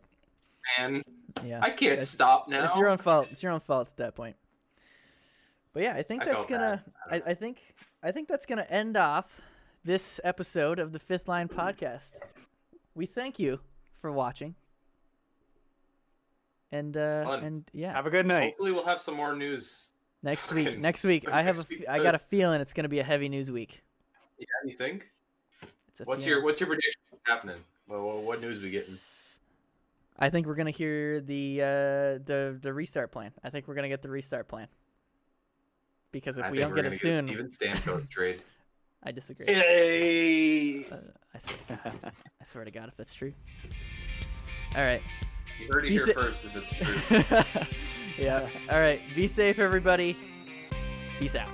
Speaker 2: man,
Speaker 1: yeah.
Speaker 2: I can't stop now.
Speaker 1: It's your own fault. It's your own fault at that point. But yeah, I think
Speaker 2: I
Speaker 1: that's
Speaker 2: felt
Speaker 1: gonna.
Speaker 2: bad.
Speaker 1: I think that's gonna end off this episode of the Fifth Line Podcast. We thank you for watching. And yeah,
Speaker 3: Have a good night.
Speaker 2: Hopefully, we'll have some more news
Speaker 1: next week. I got a feeling it's gonna be a heavy news week.
Speaker 2: Yeah, you think?
Speaker 1: It's a
Speaker 2: What's
Speaker 1: feeling.
Speaker 2: your prediction? What's happening? What news we getting?
Speaker 1: I think we're gonna hear the restart plan. I think we're gonna get the restart plan. Because if we don't get it soon,
Speaker 2: Steven Stamkos trade.
Speaker 1: I disagree.
Speaker 2: Yay!
Speaker 1: I swear to God if that's true. All right.
Speaker 2: You heard it
Speaker 1: Be
Speaker 2: here
Speaker 1: sa-
Speaker 2: first if it's true.
Speaker 1: Yeah. All right. Be safe, everybody. Peace out.